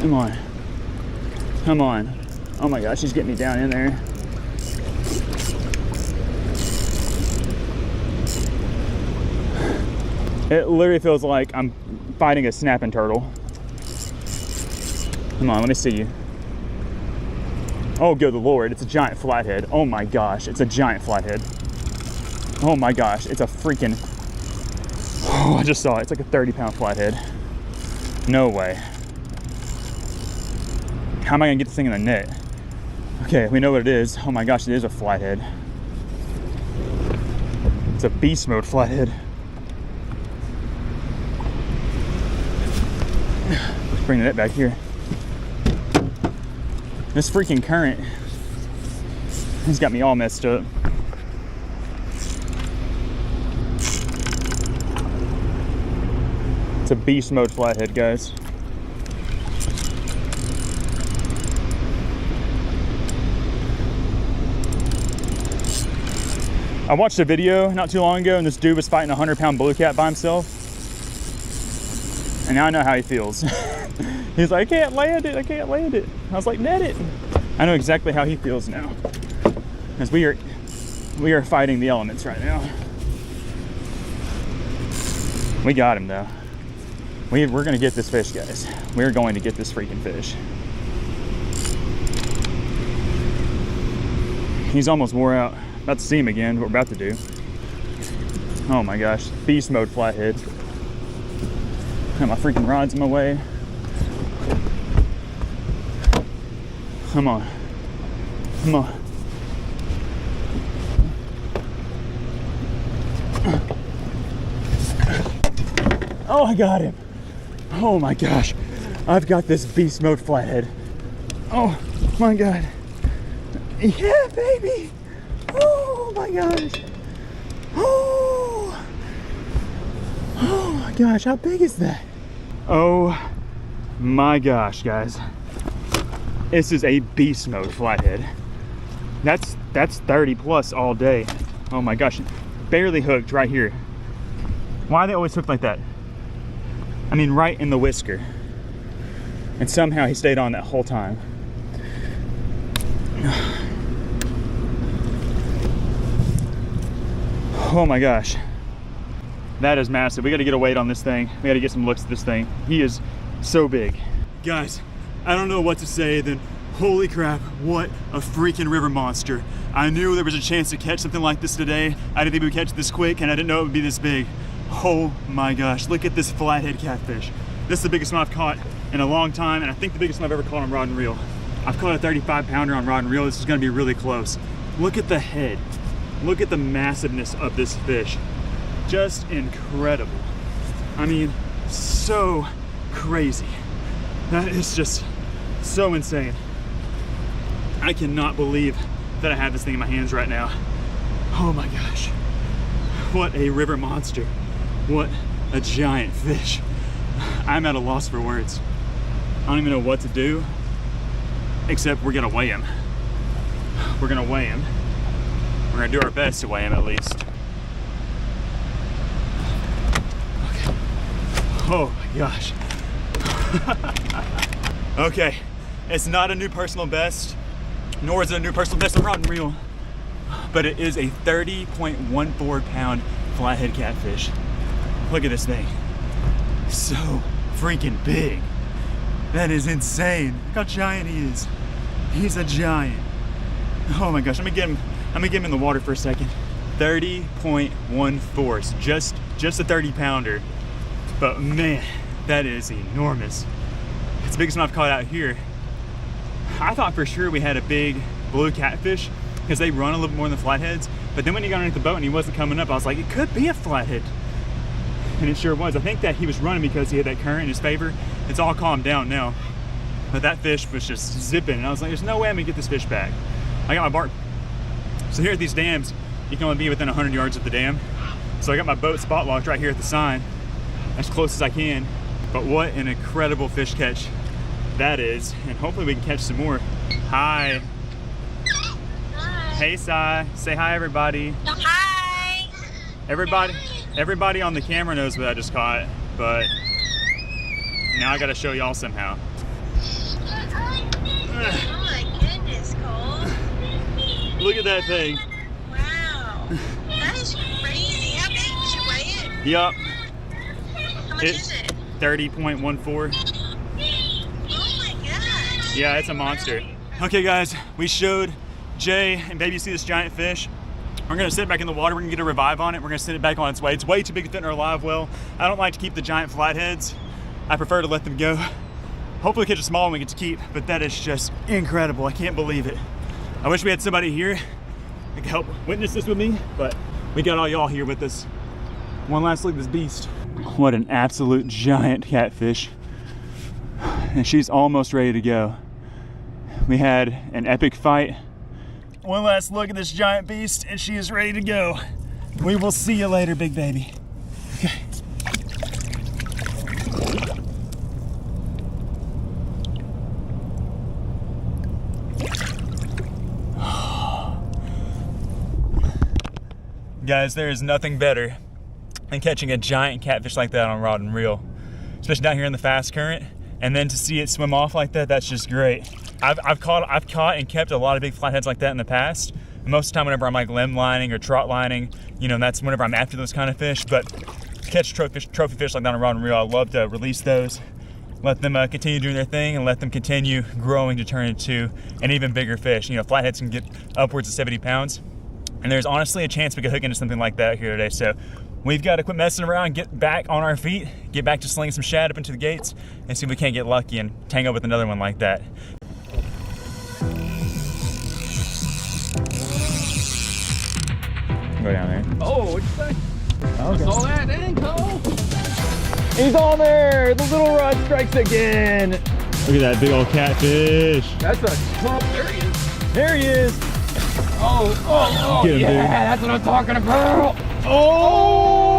Come on. Come on. Oh my gosh, he's getting me down in there. It literally feels like I'm fighting a snapping turtle. Come on, let me see you. Oh, good Lord, it's a giant flathead. Oh my gosh, it's a giant flathead. Oh my gosh, it's a freaking, oh, I just saw it. It's like a 30-pound flathead. No way. How am I gonna get this thing in the net? Okay, we know what it is. Oh my gosh, it is a flathead. It's a beast mode flathead. Let's bring the net back here. This freaking current has got me all messed up. It's a beast mode flathead, guys. I watched a video not too long ago and this dude was fighting a 100-pound blue cat by himself. And now I know how he feels. He's like, I can't land it, I can't land it. I was like, net it. I know exactly how he feels now. Because we are fighting the elements right now. We got him though. We're gonna get this fish, guys. We're going to get this freaking fish. He's almost wore out. About to see him again, what we're about to do. Oh my gosh, beast mode flathead. Got my freaking rods in my way. Come on. Come on. Oh, I got him. Oh my gosh. I've got this beast mode flathead. Oh my God. Yeah, baby. Oh my gosh. Oh. Oh my gosh, how big is that? Oh my gosh, guys. This is a beast mode flathead. That's 30 plus all day. Oh my gosh, barely hooked right here. Why are they always hooked like that? I mean, right in the whisker. And somehow he stayed on that whole time. Oh my gosh. That is massive. We gotta get a weight on this thing. We gotta get some looks at this thing. He is so big. Guys, I don't know what to say then. Holy crap, what a freaking river monster. I knew there was a chance to catch something like this today. I didn't think we would catch it this quick, and I didn't know it would be this big. Oh my gosh, look at this flathead catfish. This is the biggest one I've caught in a long time, and I think the biggest one I've ever caught on rod and reel. I've caught a 35 pounder on rod and reel. This is gonna be really close. Look at the head. Look at the massiveness of this fish. Just incredible. I mean, so crazy. That is just so insane. I cannot believe that I have this thing in my hands right now. Oh my gosh. What a river monster. What a giant fish. I'm at a loss for words. I don't even know what to do, except we're gonna weigh him. We're gonna weigh him. We're gonna do our best to weigh him at least. Okay. Oh my gosh. Okay, it's not a new personal best, nor is it a new personal best on rod and reel, but it is a 30.14 pound flathead catfish. Look at this thing. So freaking big. That is insane. Look how giant he is. He's a giant. Oh my gosh, let me get him in the water for a second. 30.14, just a 30 pounder. But man, that is enormous. It's the biggest one I've caught out here. I thought for sure we had a big blue catfish because they run a little bit more than flatheads. But then when he got underneath the boat and he wasn't coming up, I was like, it could be a flathead. And it sure was. I think that he was running because he had that current in his favor. It's all calmed down now. But that fish was just zipping. And I was like, there's no way I'm gonna get this fish back. I got my bark. So here at these dams, you can only be within 100 yards of the dam. So I got my boat spot locked right here at the sign, as close as I can. But what an incredible fish catch that is. And hopefully we can catch some more. Hi. Hi. Hey, Sai. Say hi, everybody. Hi. Everybody on the camera knows what I just caught, but now I gotta show y'all somehow. Oh my goodness, Cole. Look at that thing. Wow. That is crazy. How big? Did you weigh it? Yup. How much is it? 30.14. Oh my gosh. Yeah, it's a monster. Okay guys, we showed Jay and Baby see this giant fish. We're gonna sit it back in the water. We're gonna get a revive on it. We're gonna send it back on its way. It's way too big to fit in our live well. I don't like to keep the giant flatheads. I prefer to let them go. Hopefully catch a small one we get to keep, but that is just incredible. I can't believe it. I wish we had somebody here that could help witness this with me, but we got all y'all here with us. One last look at this beast. What an absolute giant catfish. And she's almost ready to go. We had an epic fight. One last look at this giant beast and she is ready to go. We will see you later, big baby. Okay. Guys, there is nothing better than catching a giant catfish like that on rod and reel, especially down here in the fast current, and then to see it swim off like that, that's just great. I've caught and kept a lot of big flatheads like that in the past. And most of the time whenever I'm like limb lining or trot lining, you know, that's whenever I'm after those kind of fish. But catch trophy fish like that on a rod and reel, I love to release those, let them continue doing their thing, and let them continue growing to turn into an even bigger fish. You know, flatheads can get upwards of 70 pounds, and there's honestly a chance we could hook into something like that here today. So we've got to quit messing around, get back on our feet, get back to slinging some shad up into the gates, and see if we can't get lucky and tango with another one like that. Go down there. Oh, what'd you say? Oh, okay. I saw that, dang, Cole. He's on there! The little rod strikes again! Look at that big old catfish. That's a trump. There he is. There he is! Oh, Get him, yeah, dude. that's what I'm talking about. Oh!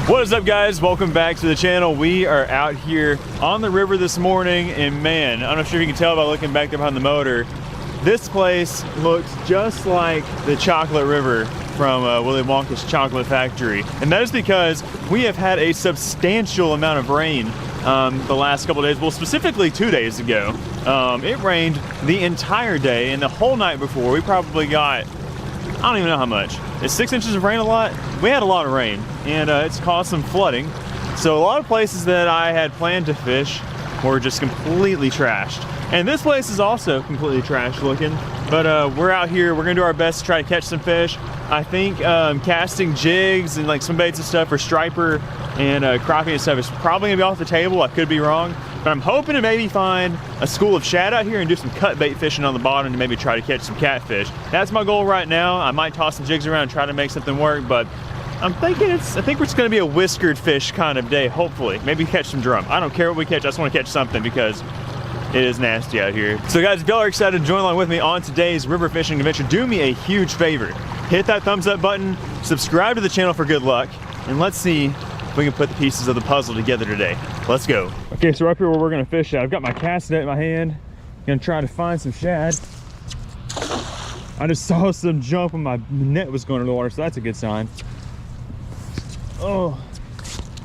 What is up, guys? Welcome back to the channel. We are out here on the river this morning, and man, I'm not sure if you can tell by looking back there behind the motor, this place looks just like the chocolate river from Willy Wonka's Chocolate Factory. And that is because we have had a substantial amount of rain the last couple of days. Well, specifically 2 days ago. It rained the entire day, and the whole night before we probably got, I don't even know how much. Is 6 inches of rain a lot? We had a lot of rain, and it's caused some flooding. So a lot of places that I had planned to fish were just completely trashed. And this place is also completely trash looking, but we're out here, we're gonna do our best to try to catch some fish. I think casting jigs and like some baits and stuff for striper and crappie and stuff is probably gonna be off the table. I could be wrong, but I'm hoping to maybe find a school of shad out here and do some cut bait fishing on the bottom to maybe try to catch some catfish. That's my goal right now. I might toss some jigs around and try to make something work, but I think it's gonna be a whiskered fish kind of day, hopefully. Maybe catch some drum. I don't care what we catch, I just wanna catch something because it is nasty out here. So guys, if y'all are excited to join along with me on today's river fishing adventure, do me a huge favor. Hit that thumbs up button, subscribe to the channel for good luck, and let's see if we can put the pieces of the puzzle together today. Let's go. Okay, so we're up here where we're gonna fish at. I've got my cast net in my hand. Gonna try to find some shad. I just saw some jump when my net was going into the water, so that's a good sign. Oh,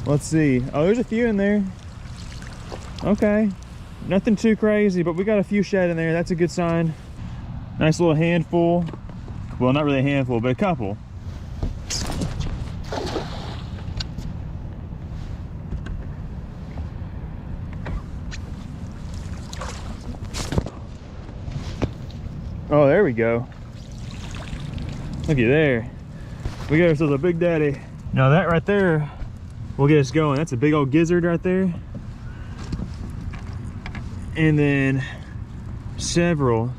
let's see. Oh, there's a few in there. Okay. Nothing too crazy, but we got a few shad in there. That's a good sign. Nice little handful. Well, not really a handful, but a couple. Oh, there we go. Looky there. We got ourselves a big daddy. Now that right there will get us going. That's a big old gizzard right there. And then several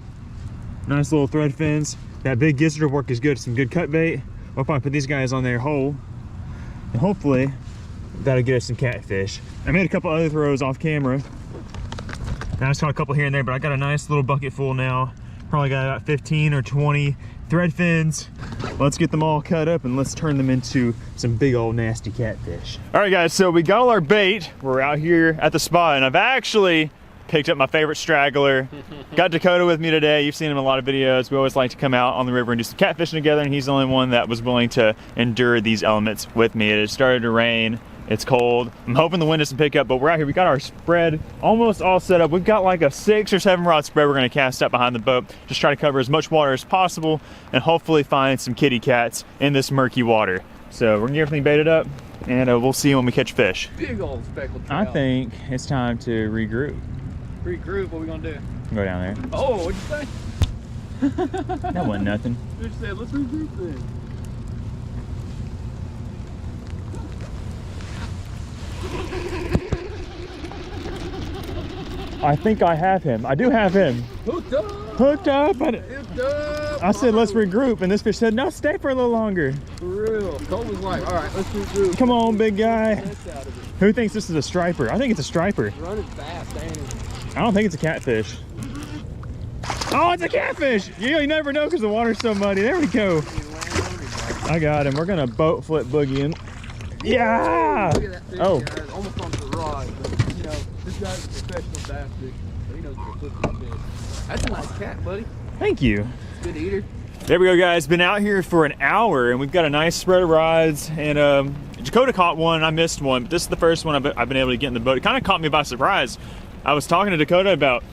nice little thread fins. That big gizzard will work is good. Some good cut bait. I'll probably put these guys on their hole, and hopefully that'll get us some catfish. I made a couple other throws off camera. I just caught a couple here and there, but I got a nice little bucket full now. Probably got about 15 or 20 thread fins. Let's get them all cut up and let's turn them into some big old nasty catfish. All right guys, so we got all our bait. We're out here at the spot, and I've actually picked up my favorite straggler. Got Dakota with me today. You've seen him in a lot of videos. We always like to come out on the river and do some catfishing together, and he's the only one that was willing to endure these elements with me. It had started to rain. It's cold. I'm hoping the wind doesn't pick up, but we're out here. We got our spread almost all set up. We've got like a 6 or 7 rod spread we're gonna cast up behind the boat. Just try to cover as much water as possible and hopefully find some kitty cats in this murky water. So we're gonna get everything baited up, and we'll see when we catch fish. Big old speckled trout. I think it's time to regroup. Regroup, what we gonna do? Go down there. Oh, what'd you say? That wasn't nothing. You said, let's regroup then. I think I have him. I do have him. Hooked up! Hooked up. Hooked up! I said, let's regroup, and this fish said, no, stay for a little longer. For real. Cole was like, all right, let's regroup. Come on, big guy. That's out of it. Who thinks this is a striper? I think it's a striper. Running fast, ain't it? I don't think it's a catfish. Oh, it's a catfish! You never know because the water's so muddy. There we go. I got him. We're gonna boat flip boogie him. Yeah! Look at that fish, Oh. guys. Almost onto the rod. But, you know, this guy's a professional bass fisher, so he knows what to flip the fish. That's a nice cat, buddy. Thank you. Good eater. There we go, guys. Been out here for an hour, and we've got a nice spread of rods. And Dakota caught one. I missed one, but this is the first one I've been able to get in the boat. It kind of caught me by surprise. I was talking to Dakota about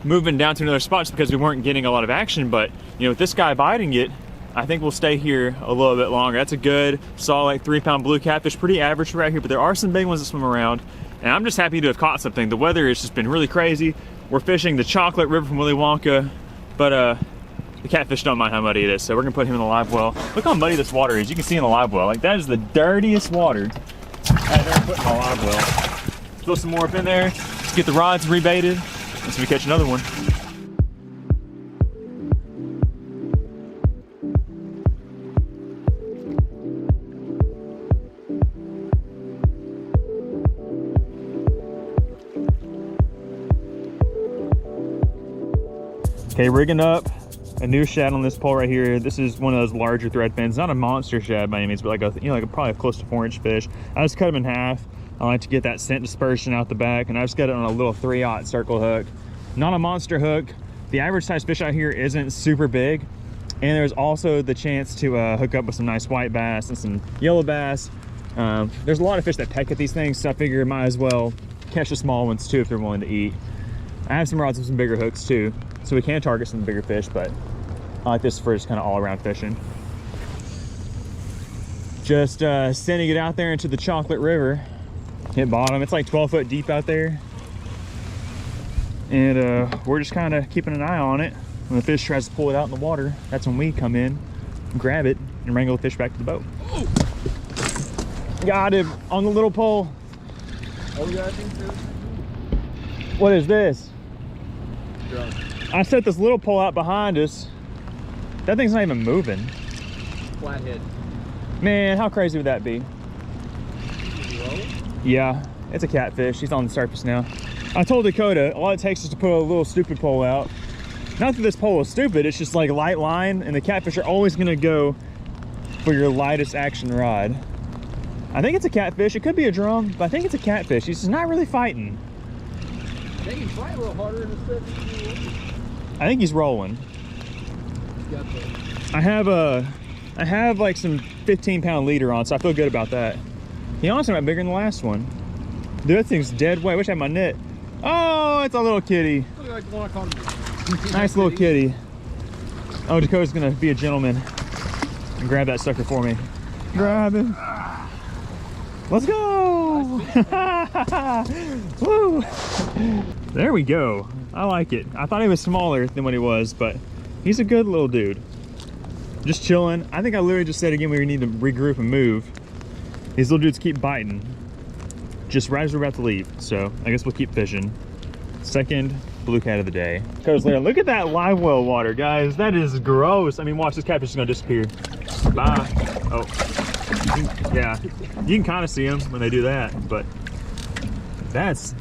moving down to another spot just because we weren't getting a lot of action, but you know, with this guy biting it, I think we'll stay here a little bit longer. That's a good, solid, like 3-pound blue catfish. Pretty average for out here, but there are some big ones that swim around. And I'm just happy to have caught something. The weather has just been really crazy. We're fishing the chocolate river from Willy Wonka, but the catfish don't mind how muddy it is, so we're gonna put him in the live well. Look how muddy this water is. You can see in the live well. Like, that is the dirtiest water I've ever put in a live well. Throw some more up in there, get the rods rebaited, and so we catch another one. Okay, rigging up a new shad on this pole right here. This is one of those larger thread fins. Not a monster shad by any means, but like a, you know, like probably a close to 4-inch fish. I just cut them in half. I like to get that scent dispersion out the back, and I just got it on a little 3/0 circle hook. Not a monster hook. The average size fish out here isn't super big, and there's also the chance to hook up with some nice white bass and some yellow bass. There's a lot of fish that peck at these things, so I figure I might as well catch the small ones too if they're willing to eat. I have some rods with some bigger hooks too, so we can target some bigger fish, but I like this for just kind of all-around fishing. Just sending it out there into the chocolate river. Hit bottom. It's like 12 foot deep out there, and we're just kind of keeping an eye on it. When the fish tries to pull it out in the water, that's when we come in, grab it, and wrangle the fish back to the boat. Oh. Got him on the little pole. Oh, yeah, I think so. What is this? Drunk. I set this little pole out behind us. That thing's not even moving. Flathead. Man, how crazy would that be? Yeah, it's a catfish. He's on the surface now. I told Dakota, all it takes is to put a little stupid pole out. Not that this pole is stupid, it's just like a light line, and the catfish are always gonna go for your lightest action rod. I think it's a catfish. It could be a drum, but I think it's a catfish. He's just not really fighting. I think he's fighting a little harder in the stuff. I think he's rolling. I have like some 15-pound leader on, so I feel good about that. He honestly might be bigger than the last one. Dude, that thing's dead weight. I wish I had my net. Oh, it's a little kitty. Look like the one I caught him. Nice little kitty. Oh, Dakota's gonna be a gentleman and grab that sucker for me. Grab him. Let's go. Woo. There we go. I like it. I thought he was smaller than what he was, but he's a good little dude. Just chilling. I think I literally just said again we need to regroup and move. These little dudes keep biting just right as we're about to leave, so I guess we'll keep fishing. Second blue cat of the day. Look at that live well water, guys. That is gross. I mean, watch, this catfish is gonna disappear. Bye. Oh, yeah, you can kind of see them when they do that, but that's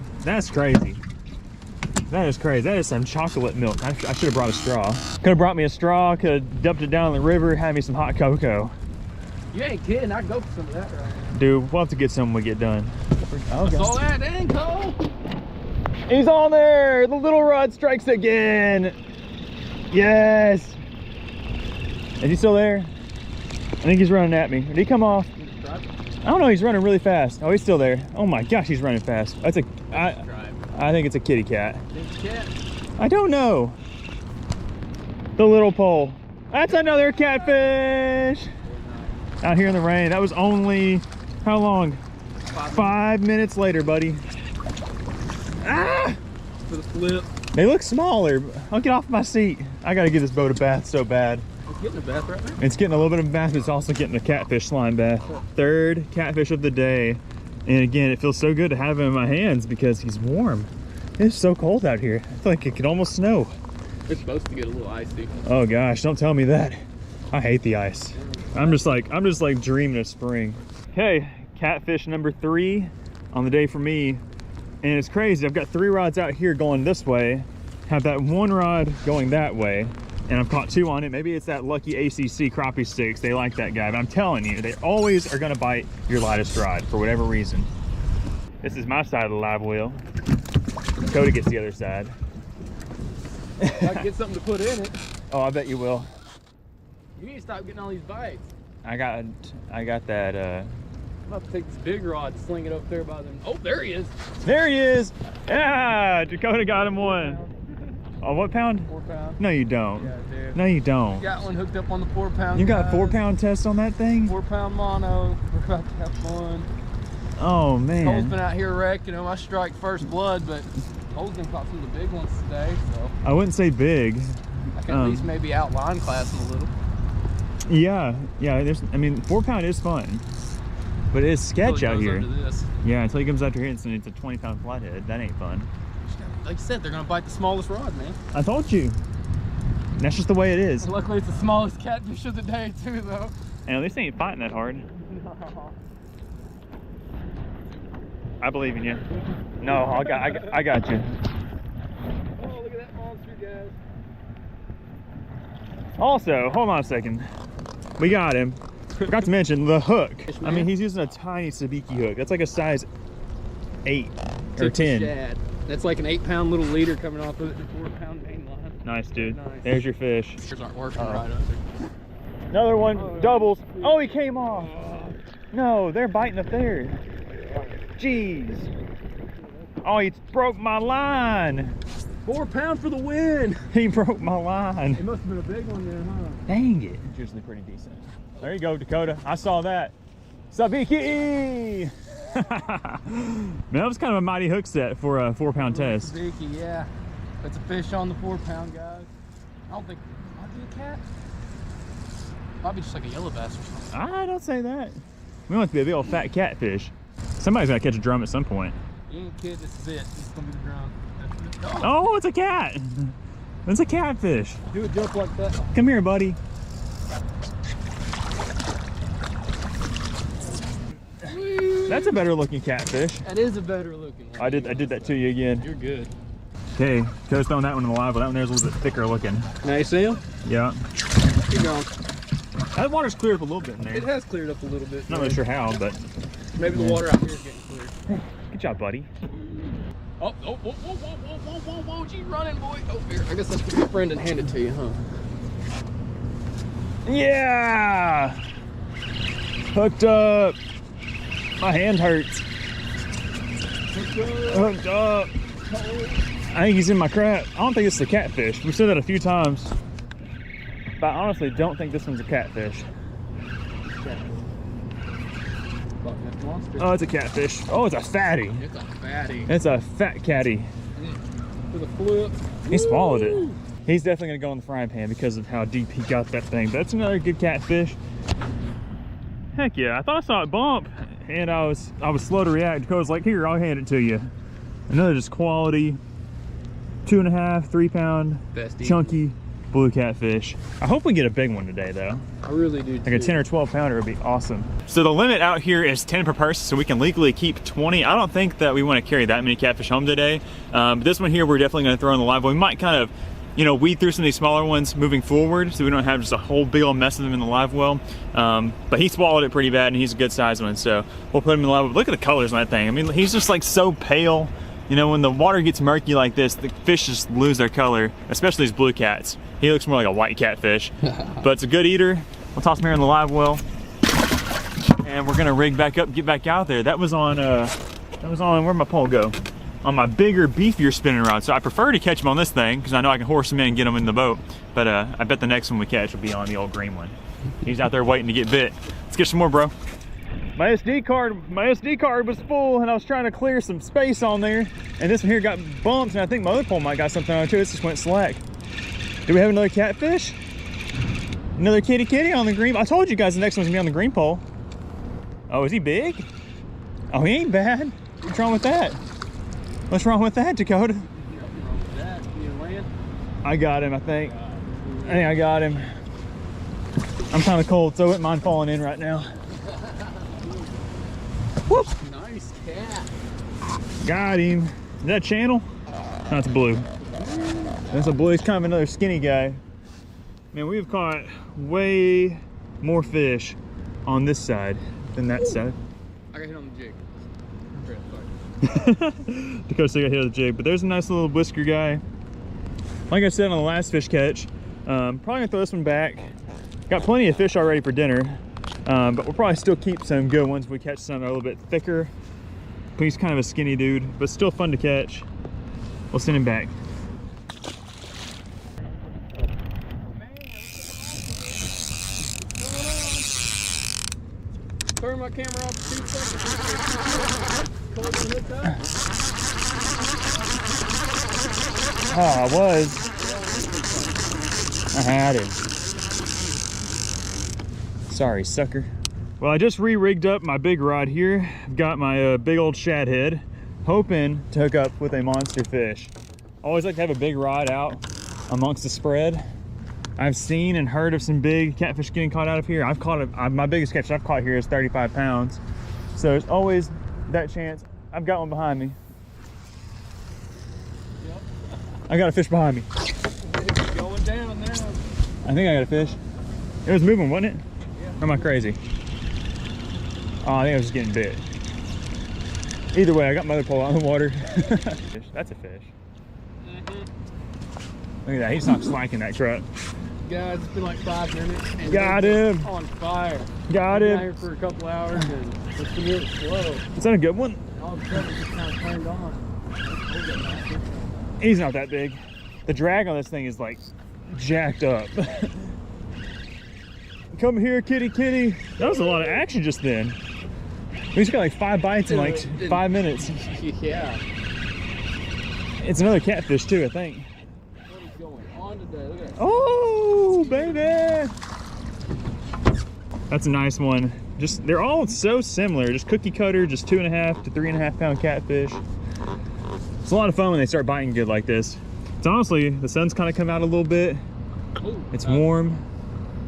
crazy. That is crazy. That is some chocolate milk. I should have brought a straw. Could have brought me a straw, could have dumped it down in the river, had me some hot cocoa. You ain't kidding, I'd go for some of that right now. Dude, we'll have to get some when we get done. I saw that, dang, Cole. He's on there! The little rod strikes again! Yes! Is he still there? I think he's running at me. Did he come off? I don't know, he's running really fast. Oh, he's still there. Oh my gosh, he's running fast. That's I think it's a kitty cat. I don't know. The little pole. That's another catfish! Out here in the rain. That was only, how long? 5 minutes later, buddy. Ah! For the flip. They look smaller. I'll get off my seat. I gotta give this boat a bath so bad. It's getting a bath right now. It's getting a little bit of a bath, but it's also getting a catfish slime bath. Third catfish of the day. And again, it feels so good to have him in my hands because he's warm. It's so cold out here. I feel like it could almost snow. It's supposed to get a little icy. Oh gosh, don't tell me that. I hate the ice. I'm just like dreaming of spring. Okay, catfish number 3 on the day for me. And it's crazy, I've got 3 rods out here going this way, have that 1 rod going that way, and I've caught 2 on it. Maybe it's that lucky ACC crappie sticks. They like that guy, but I'm telling you, they always are gonna bite your lightest rod for whatever reason. This is my side of the live wheel. Dakota gets the other side. I can get something to put in it. Oh, I bet you will. You need to stop getting all these bites. I got that I'm about to take this big rod and sling it up there by them. Oh, there he is. There he is. Yeah, Dakota got him one. A what pound? 4 pound. No, you don't. Yeah, dude. No, you don't. Got one hooked up on the 4 pound. You got guys. 4 pound test on that thing? 4 pound mono. We're about to have fun. Oh Cole's man. been out here wrecking them. I strike first blood, but Cole's been caught some of the big ones today, so I wouldn't say big. I can at least maybe outline class them a little. Yeah, there's, I mean, 4 pound is fun, but it is sketch out here. Yeah, until he comes out here and it's a 20 pound flathead. That ain't fun. Like you said, they're gonna bite the smallest rod, man. I told you. That's just the way it is. And luckily, it's the smallest catfish of the day, too, though. And at least they ain't fighting that hard. I believe in you. No, I got you. Oh, look at that monster, guys. Also, hold on a second. We got him. Forgot to mention the hook. I mean, he's using a tiny sabiki hook. That's like a size 8 or 10. Shad. That's like an 8 pound little leader coming off of it, a 4 pound main line. Nice, dude. Nice. There's your fish. Fishers aren't working right under. Another one, doubles. Oh, he came off. No, they're biting up there. Jeez. Oh, he broke my line. 4 pound for the win. He broke my line. It must have been a big one there, huh? Dang it. It's usually pretty decent. There you go, Dakota. I saw that. Sabiki! Man, that was kind of a mighty hook set for a 4 pound test. Sabiki, yeah. That's a fish on the 4 pound, guys. I don't think, might be a cat. Might be just like a yellow bass or something. I don't say that. We want it to be a big old fat catfish. Somebody's gonna catch a drum at some point. You ain't kidding, this is it. This is gonna be the drum. Oh, it's a cat. It's a catfish. Do a jump like that. Come here, buddy. That's a better looking catfish. That is a better looking one. I did that to you again. You're good. Okay, Co's throwing that one in the live, but that one there's a little bit thicker looking. Now you see him? Yeah. Keep going. That water's cleared up a little bit in there. It has cleared up a little bit. Not really sure how, but maybe the water out here is getting cleared. good job, buddy. Oh, whoa, you running, boy. Oh, here. I guess that's for your friend and hand it to you, huh? Yeah! Hooked up. My hand hurts. Hooked up. I think he's in my crap. I don't think it's a catfish. We've said that a few times. But I honestly don't think this one's a catfish. Oh, it's a catfish. Oh, it's a fatty. It's a fatty. It's a fat catty. With a flip. He swallowed it. He's definitely gonna go in the frying pan because of how deep he got that thing. But that's another good catfish. Heck yeah, I thought I saw it bump and I was slow to react. Cole's like, here, I'll hand it to you. Another just quality 2.5, 3 pound Bestie. chunky blue catfish. I hope we get a big one today though. I really do Like a 10 or 12 pounder would be awesome. So the limit out here is 10 per person, so we can legally keep 20. I don't think that we want to carry that many catfish home today. But this one here, we're definitely going to throw in the live well. We might kind of, you know, weed through some of these smaller ones moving forward so we don't have just a whole big old mess of them in the live well. But he swallowed it pretty bad and he's a good sized one, so we'll put him in the live well. Look at the colors on that thing. I mean, he's just like so pale. You know, when the water gets murky like this, the fish just lose their color, especially these blue cats. He looks more like a white catfish, but it's a good eater. We'll toss him here in the live well, and we're gonna rig back up, get back out there. That was on, where'd my pole go? On my bigger, beefier spinning rod. So I prefer to catch them on this thing because I know I can horse them in and get them in the boat. But I bet the next one we catch will be on the old green one. He's out there waiting to get bit. Let's get some more, bro. My SD card was full and I was trying to clear some space on there. And this one here got bumps and I think my other pole might got something on it too. This just went slack. Do we have another catfish? Another kitty on the green. I told you guys the next one's gonna be on the green pole. Oh, is he big? Oh, he ain't bad. What's wrong with that? What's wrong with that, Dakota? I got him, I think. I think I got him. I'm kind of cold, so I wouldn't mind falling in right now. Whoop! Nice cat. Got him. Is that a channel? No, it's blue. That's a blue. He's kind of another skinny guy. Man, we've caught way more fish on this side than that side. I got hit on the jig. Dakota still got hit on the jig, but there's a nice little whisker guy. Like I said on the last fish catch, probably gonna throw this one back. Got plenty of fish already for dinner, but we'll probably still keep some good ones if we catch some that are a little bit thicker. But he's kind of a skinny dude, but still fun to catch. We'll send him back. my camera off for 2 seconds. Cold and hooked up. Oh, I was. I had it. Sorry, sucker. Well, I just re-rigged up my big rod here. I've got my big old shad head, hoping to hook up with a monster fish. Always like to have a big rod out amongst the spread. I've seen and heard of some big catfish getting caught out of here. I've caught my biggest catch I've caught here is 35 pounds. So there's always that chance. I've got one behind me. Yep. I got a fish behind me. It's going down now. I think I got a fish. It was moving, wasn't it? Yeah. Or am I crazy? Oh, I think I was just getting bit. Either way, I got my other pole out in the water. That's a fish. Look at that, he's not slanking that truck. Guys, it's been like 5 minutes. And Got him. On fire. Got Been him. out here for a couple hours and it's been really slow. Is that a good one? And all of a sudden it just kind of turned on. He's not that big. The drag on this thing is like jacked up. Come here, kitty, kitty. That was a lot of action just then. We just got like 5 bites in like 5 minutes. Yeah. It's another catfish too, I think. What is going on today? Look at that. Oh, baby. That's a nice one. Just, they're all so similar. Just cookie cutter, just 2.5 to 3.5 pound catfish. It's a lot of fun when they start biting good like this. It's honestly, the sun's kind of come out a little bit. Ooh, It's warm.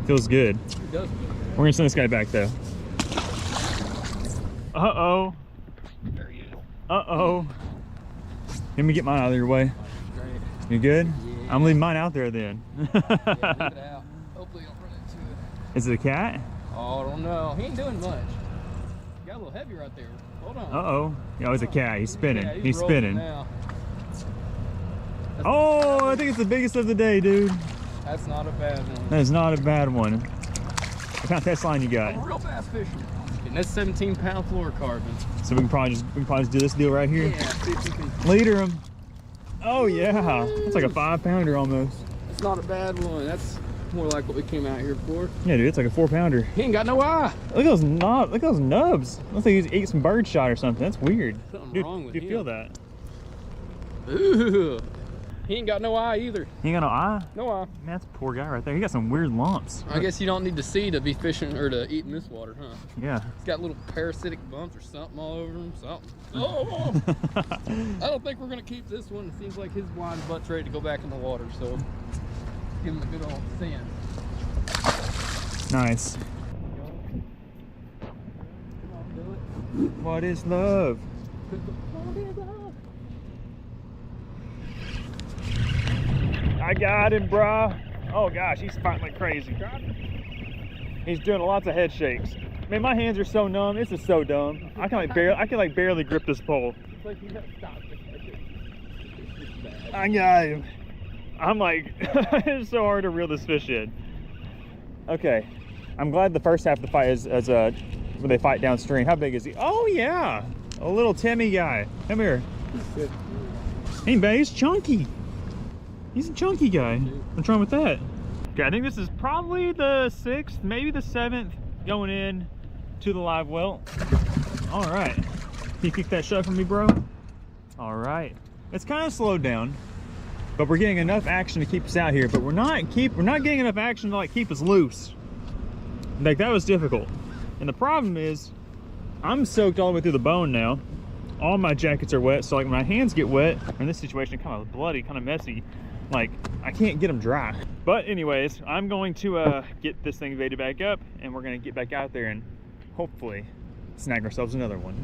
Feels good. It does. We're gonna send this guy back though. Uh-oh. There he is. Uh-oh. Let me get mine out of your way. Great. You good? Yeah. I'm leaving mine out there then. Yeah, leave it out. Hopefully you don't run into it. Is it a cat? Oh, I don't know. He ain't doing much. Got a little heavy right there. Hold on. Uh-oh. Yeah, it's a cat. He's spinning. Yeah, he's rolling spinning. now. Oh, I think it's the biggest of the day, dude. That's not a bad one. That is not a bad one. What kind of test line you got? I'm a real bass fisherman. And that's 17-pound fluorocarbon. So we can probably just do this deal right here. Yeah, see if you can. Leader him. Oh yeah, it's like a 5-pounder almost. It's not a bad one. That's more like what we came out here for. Yeah, dude, it's like a 4-pounder. He ain't got no eye. Look at those knobs. Look at those nubs. Looks like he's ate some bird shot or something. That's weird. Something wrong with do you him. feel that? Ooh. He ain't got no eye either. He ain't got no eye? No eye. Man, that's a poor guy right there. He got some weird lumps. I guess you don't need to see to be fishing or to eat in this water, huh? Yeah. He's got little parasitic bumps or something all over him. Something. Oh! I don't think we're gonna keep this one. It seems like his blind butt's ready to go back in the water, so give him a good old sand. Nice. Come on, do it. What is love? I got him, bruh. Oh gosh, he's fighting like crazy. He's doing lots of head shakes. Man, my hands are so numb. This is so dumb. I can like barely grip this pole. It's like you got to stop it. I got him. I'm like, it's so hard to reel this fish in. Okay, I'm glad the first half of the fight is where they fight downstream. How big is he? Oh yeah, a little Timmy guy. Come here. He ain't bad. He's chunky. He's a chunky guy. What's wrong with that? Okay, I think this is probably the 6th, maybe the 7th going in to the live well. All right. Can you kick that shut for me, bro? All right. It's kind of slowed down, but we're getting enough action to keep us out here, but we're not getting enough action to like keep us loose. Like that was difficult. And the problem is I'm soaked all the way through the bone now. All my jackets are wet, so like when my hands get wet, or in this situation kind of bloody, kind of messy, like I can't get them dry. But anyways, I'm going to get this thing baited back up, and we're gonna get back out there and hopefully snag ourselves another one.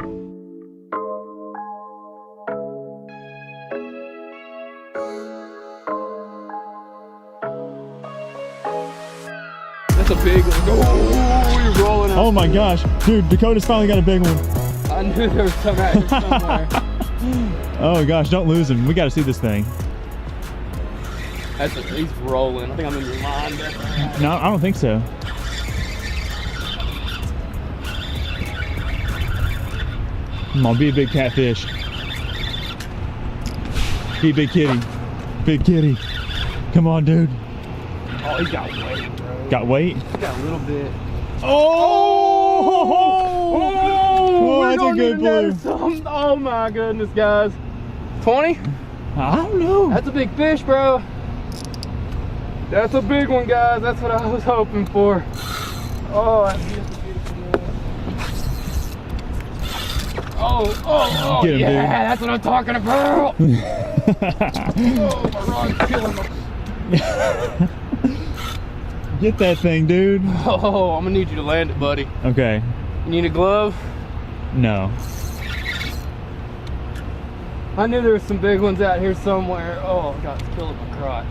That's a big one. Oh, you're rolling out. Oh my gosh, dude, Dakota's finally got a big one. I knew there was some out here somewhere. Oh gosh, don't lose him. We got to see this thing. He's rolling. I think I'm in your line. No, I don't think so. Come on, be a big catfish. Be a big kitty. Big kitty. Come on, dude. Oh, he got weight, bro. Got weight? He got a little bit. Oh! Oh, we're that's a gonna good need another blue. something. Oh my goodness, guys. 20? I don't know. That's a big fish, bro. That's a big one, guys. That's what I was hoping for. Oh, that's beautiful, beautiful, man. Oh, Get him, yeah, dude. that's what I'm talking about. Oh, my rod's killing me. Get that thing, dude. Oh, I'm gonna need you to land it, buddy. Okay. You need a glove? No. I knew there was some big ones out here somewhere. Oh, God, it's killing my crotch.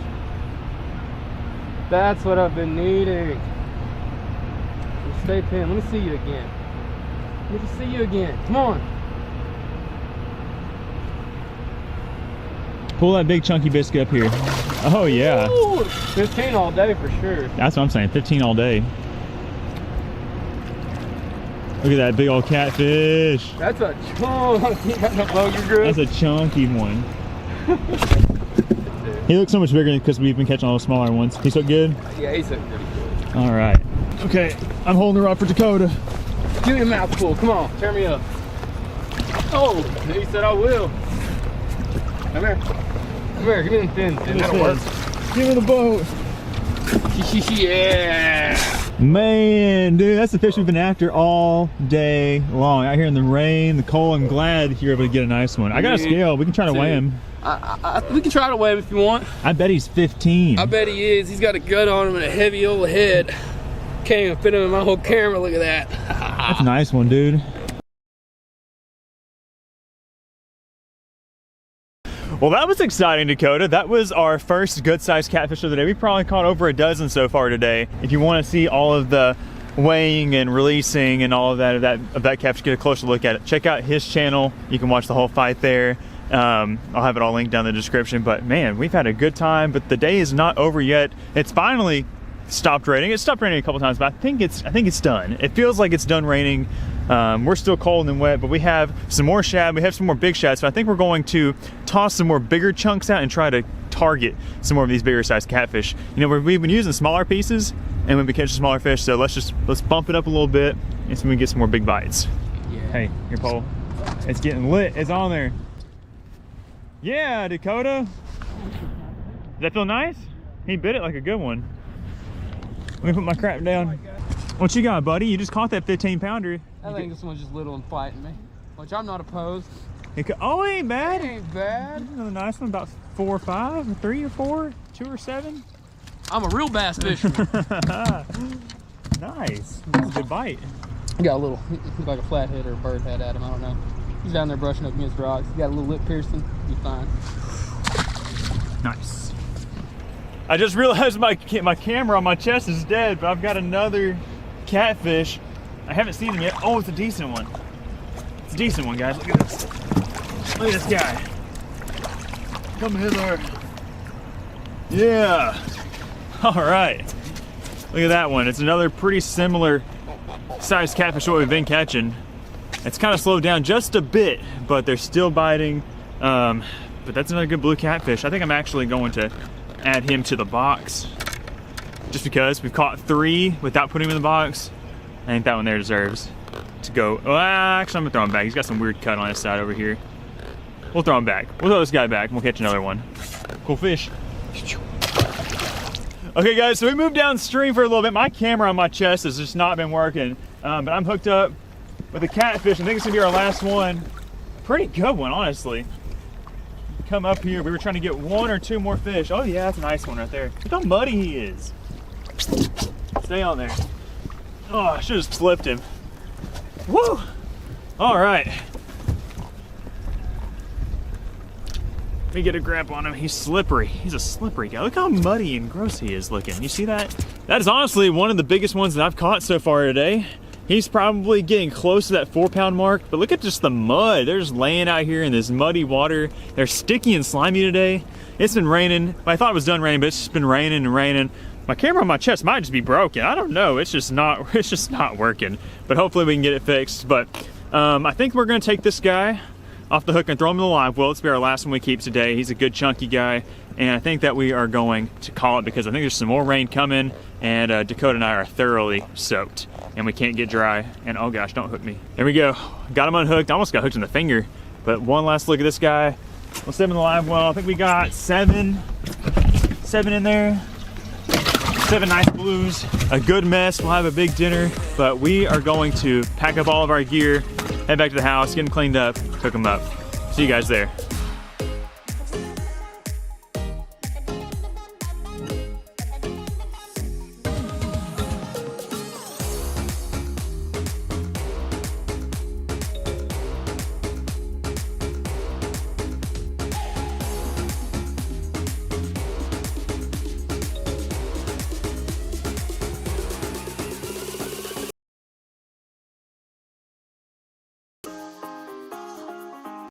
That's what I've been needing. Stay pinned. Let me see you again. Let me see you again. Come on. Pull that big chunky biscuit up here. Oh yeah. Ooh, 15 all day for sure. That's what I'm saying. 15 all day. Look at that big old catfish. That's a chunk. You got no bogey grip. That's a chunky one. He looks so much bigger because we've been catching all the smaller ones. He's look good? Yeah, he's looking pretty good. All right. Okay, I'm holding the rod for Dakota. Give me a mouthful. Come on, tear me up. Oh, he said I will. Come here. Come here, give me them fins. That'll work. Give me the boat. Yeah. Man, dude, that's the fish we've been after all day long. Out here in the rain, the cold. I'm glad you're able to get a nice one. I got a scale. We can try to weigh him. We can try to weigh him if you want. I bet he's 15. I bet he is. He's got a gut on him and a heavy old head. Can't even fit him in my whole camera. Look at that. That's a nice one, dude. Well, that was exciting, Dakota. That was our first good-sized catfish of the day. We probably caught over a dozen so far today. If you want to see all of the weighing and releasing and all of that catfish, get a closer look at it. Check out his channel. You can watch the whole fight there. I'll have it all linked down in the description. But man, we've had a good time. But the day is not over yet. It's finally stopped raining. It stopped raining a couple times, but I think it's done. It feels like it's done raining. We're still cold and wet, but we have some more shad. We have some more big shad, so I think we're going to toss some more bigger chunks out and try to target some more of these bigger sized catfish. You know, we've been using smaller pieces and we've been catching smaller fish, so let's bump it up a little bit and so we can get some more big bites. Yeah. Hey, your pole. It's getting lit. It's on there. Yeah, Dakota. Does that feel nice? He bit it like a good one. Let me put my crap down. What you got, buddy? You just caught that 15-pounder. I think this one's just little and fighting me, which I'm not opposed. Oh, it ain't bad. It ain't bad. Another nice one, about 4 or 5, or 3 or 4, 2 or 7. I'm a real bass fisherman. Nice. That's a good bite. He got a little, he's like a flathead or a bird head at him. I don't know. He's down there brushing up against rocks. He's got a little lip piercing. He's fine. Nice. I just realized my camera on my chest is dead, but I've got another catfish. I haven't seen him yet. Oh, it's a decent one. It's a decent one, guys. Look at this. Look at this guy. Come hither. Yeah. All right. Look at that one. It's another pretty similar sized catfish what we've been catching. It's kind of slowed down just a bit, but they're still biting. But that's another good blue catfish. I think I'm actually going to add him to the box just because we've caught 3 without putting him in the box. I think that one there deserves to go. Well, actually, I'm gonna throw him back. He's got some weird cut on his side over here. We'll throw him back. We'll throw this guy back and we'll catch another one. Cool fish. Okay, guys, so we moved downstream for a little bit. My camera on my chest has just not been working, but I'm hooked up with a catfish. I think it's gonna be our last one. Pretty good one, honestly. Come up here. We were trying to get 1 or 2 more fish. Oh yeah, that's a nice one right there. Look how muddy he is. Stay on there. Oh, I should have flipped him. Woo! All right. Let me get a grab on him. He's slippery. He's a slippery guy. Look how muddy and gross he is looking. You see that? That is honestly one of the biggest ones that I've caught so far today. He's probably getting close to that 4-pound mark, but look at just the mud. They're just laying out here in this muddy water. They're sticky and slimy today. It's been raining. I thought it was done raining, but it's just been raining and raining. My camera on my chest might just be broken. I don't know. It's just not working. But hopefully we can get it fixed. But I think we're gonna take this guy off the hook and throw him in the live well. It's be our last one we keep today. He's a good chunky guy. And I think that we are going to call it because I think there's some more rain coming and Dakota and I are thoroughly soaked. and we can't get dry. And oh gosh, don't hook me. There we go. Got him unhooked. Almost got hooked in the finger. But one last look at this guy. We'll set him in the live well. I think we got seven in there. 7 nice blues. A good mess. We'll have a big dinner. But we are going to pack up all of our gear, head back to the house, get them cleaned up, cook them up. See you guys there.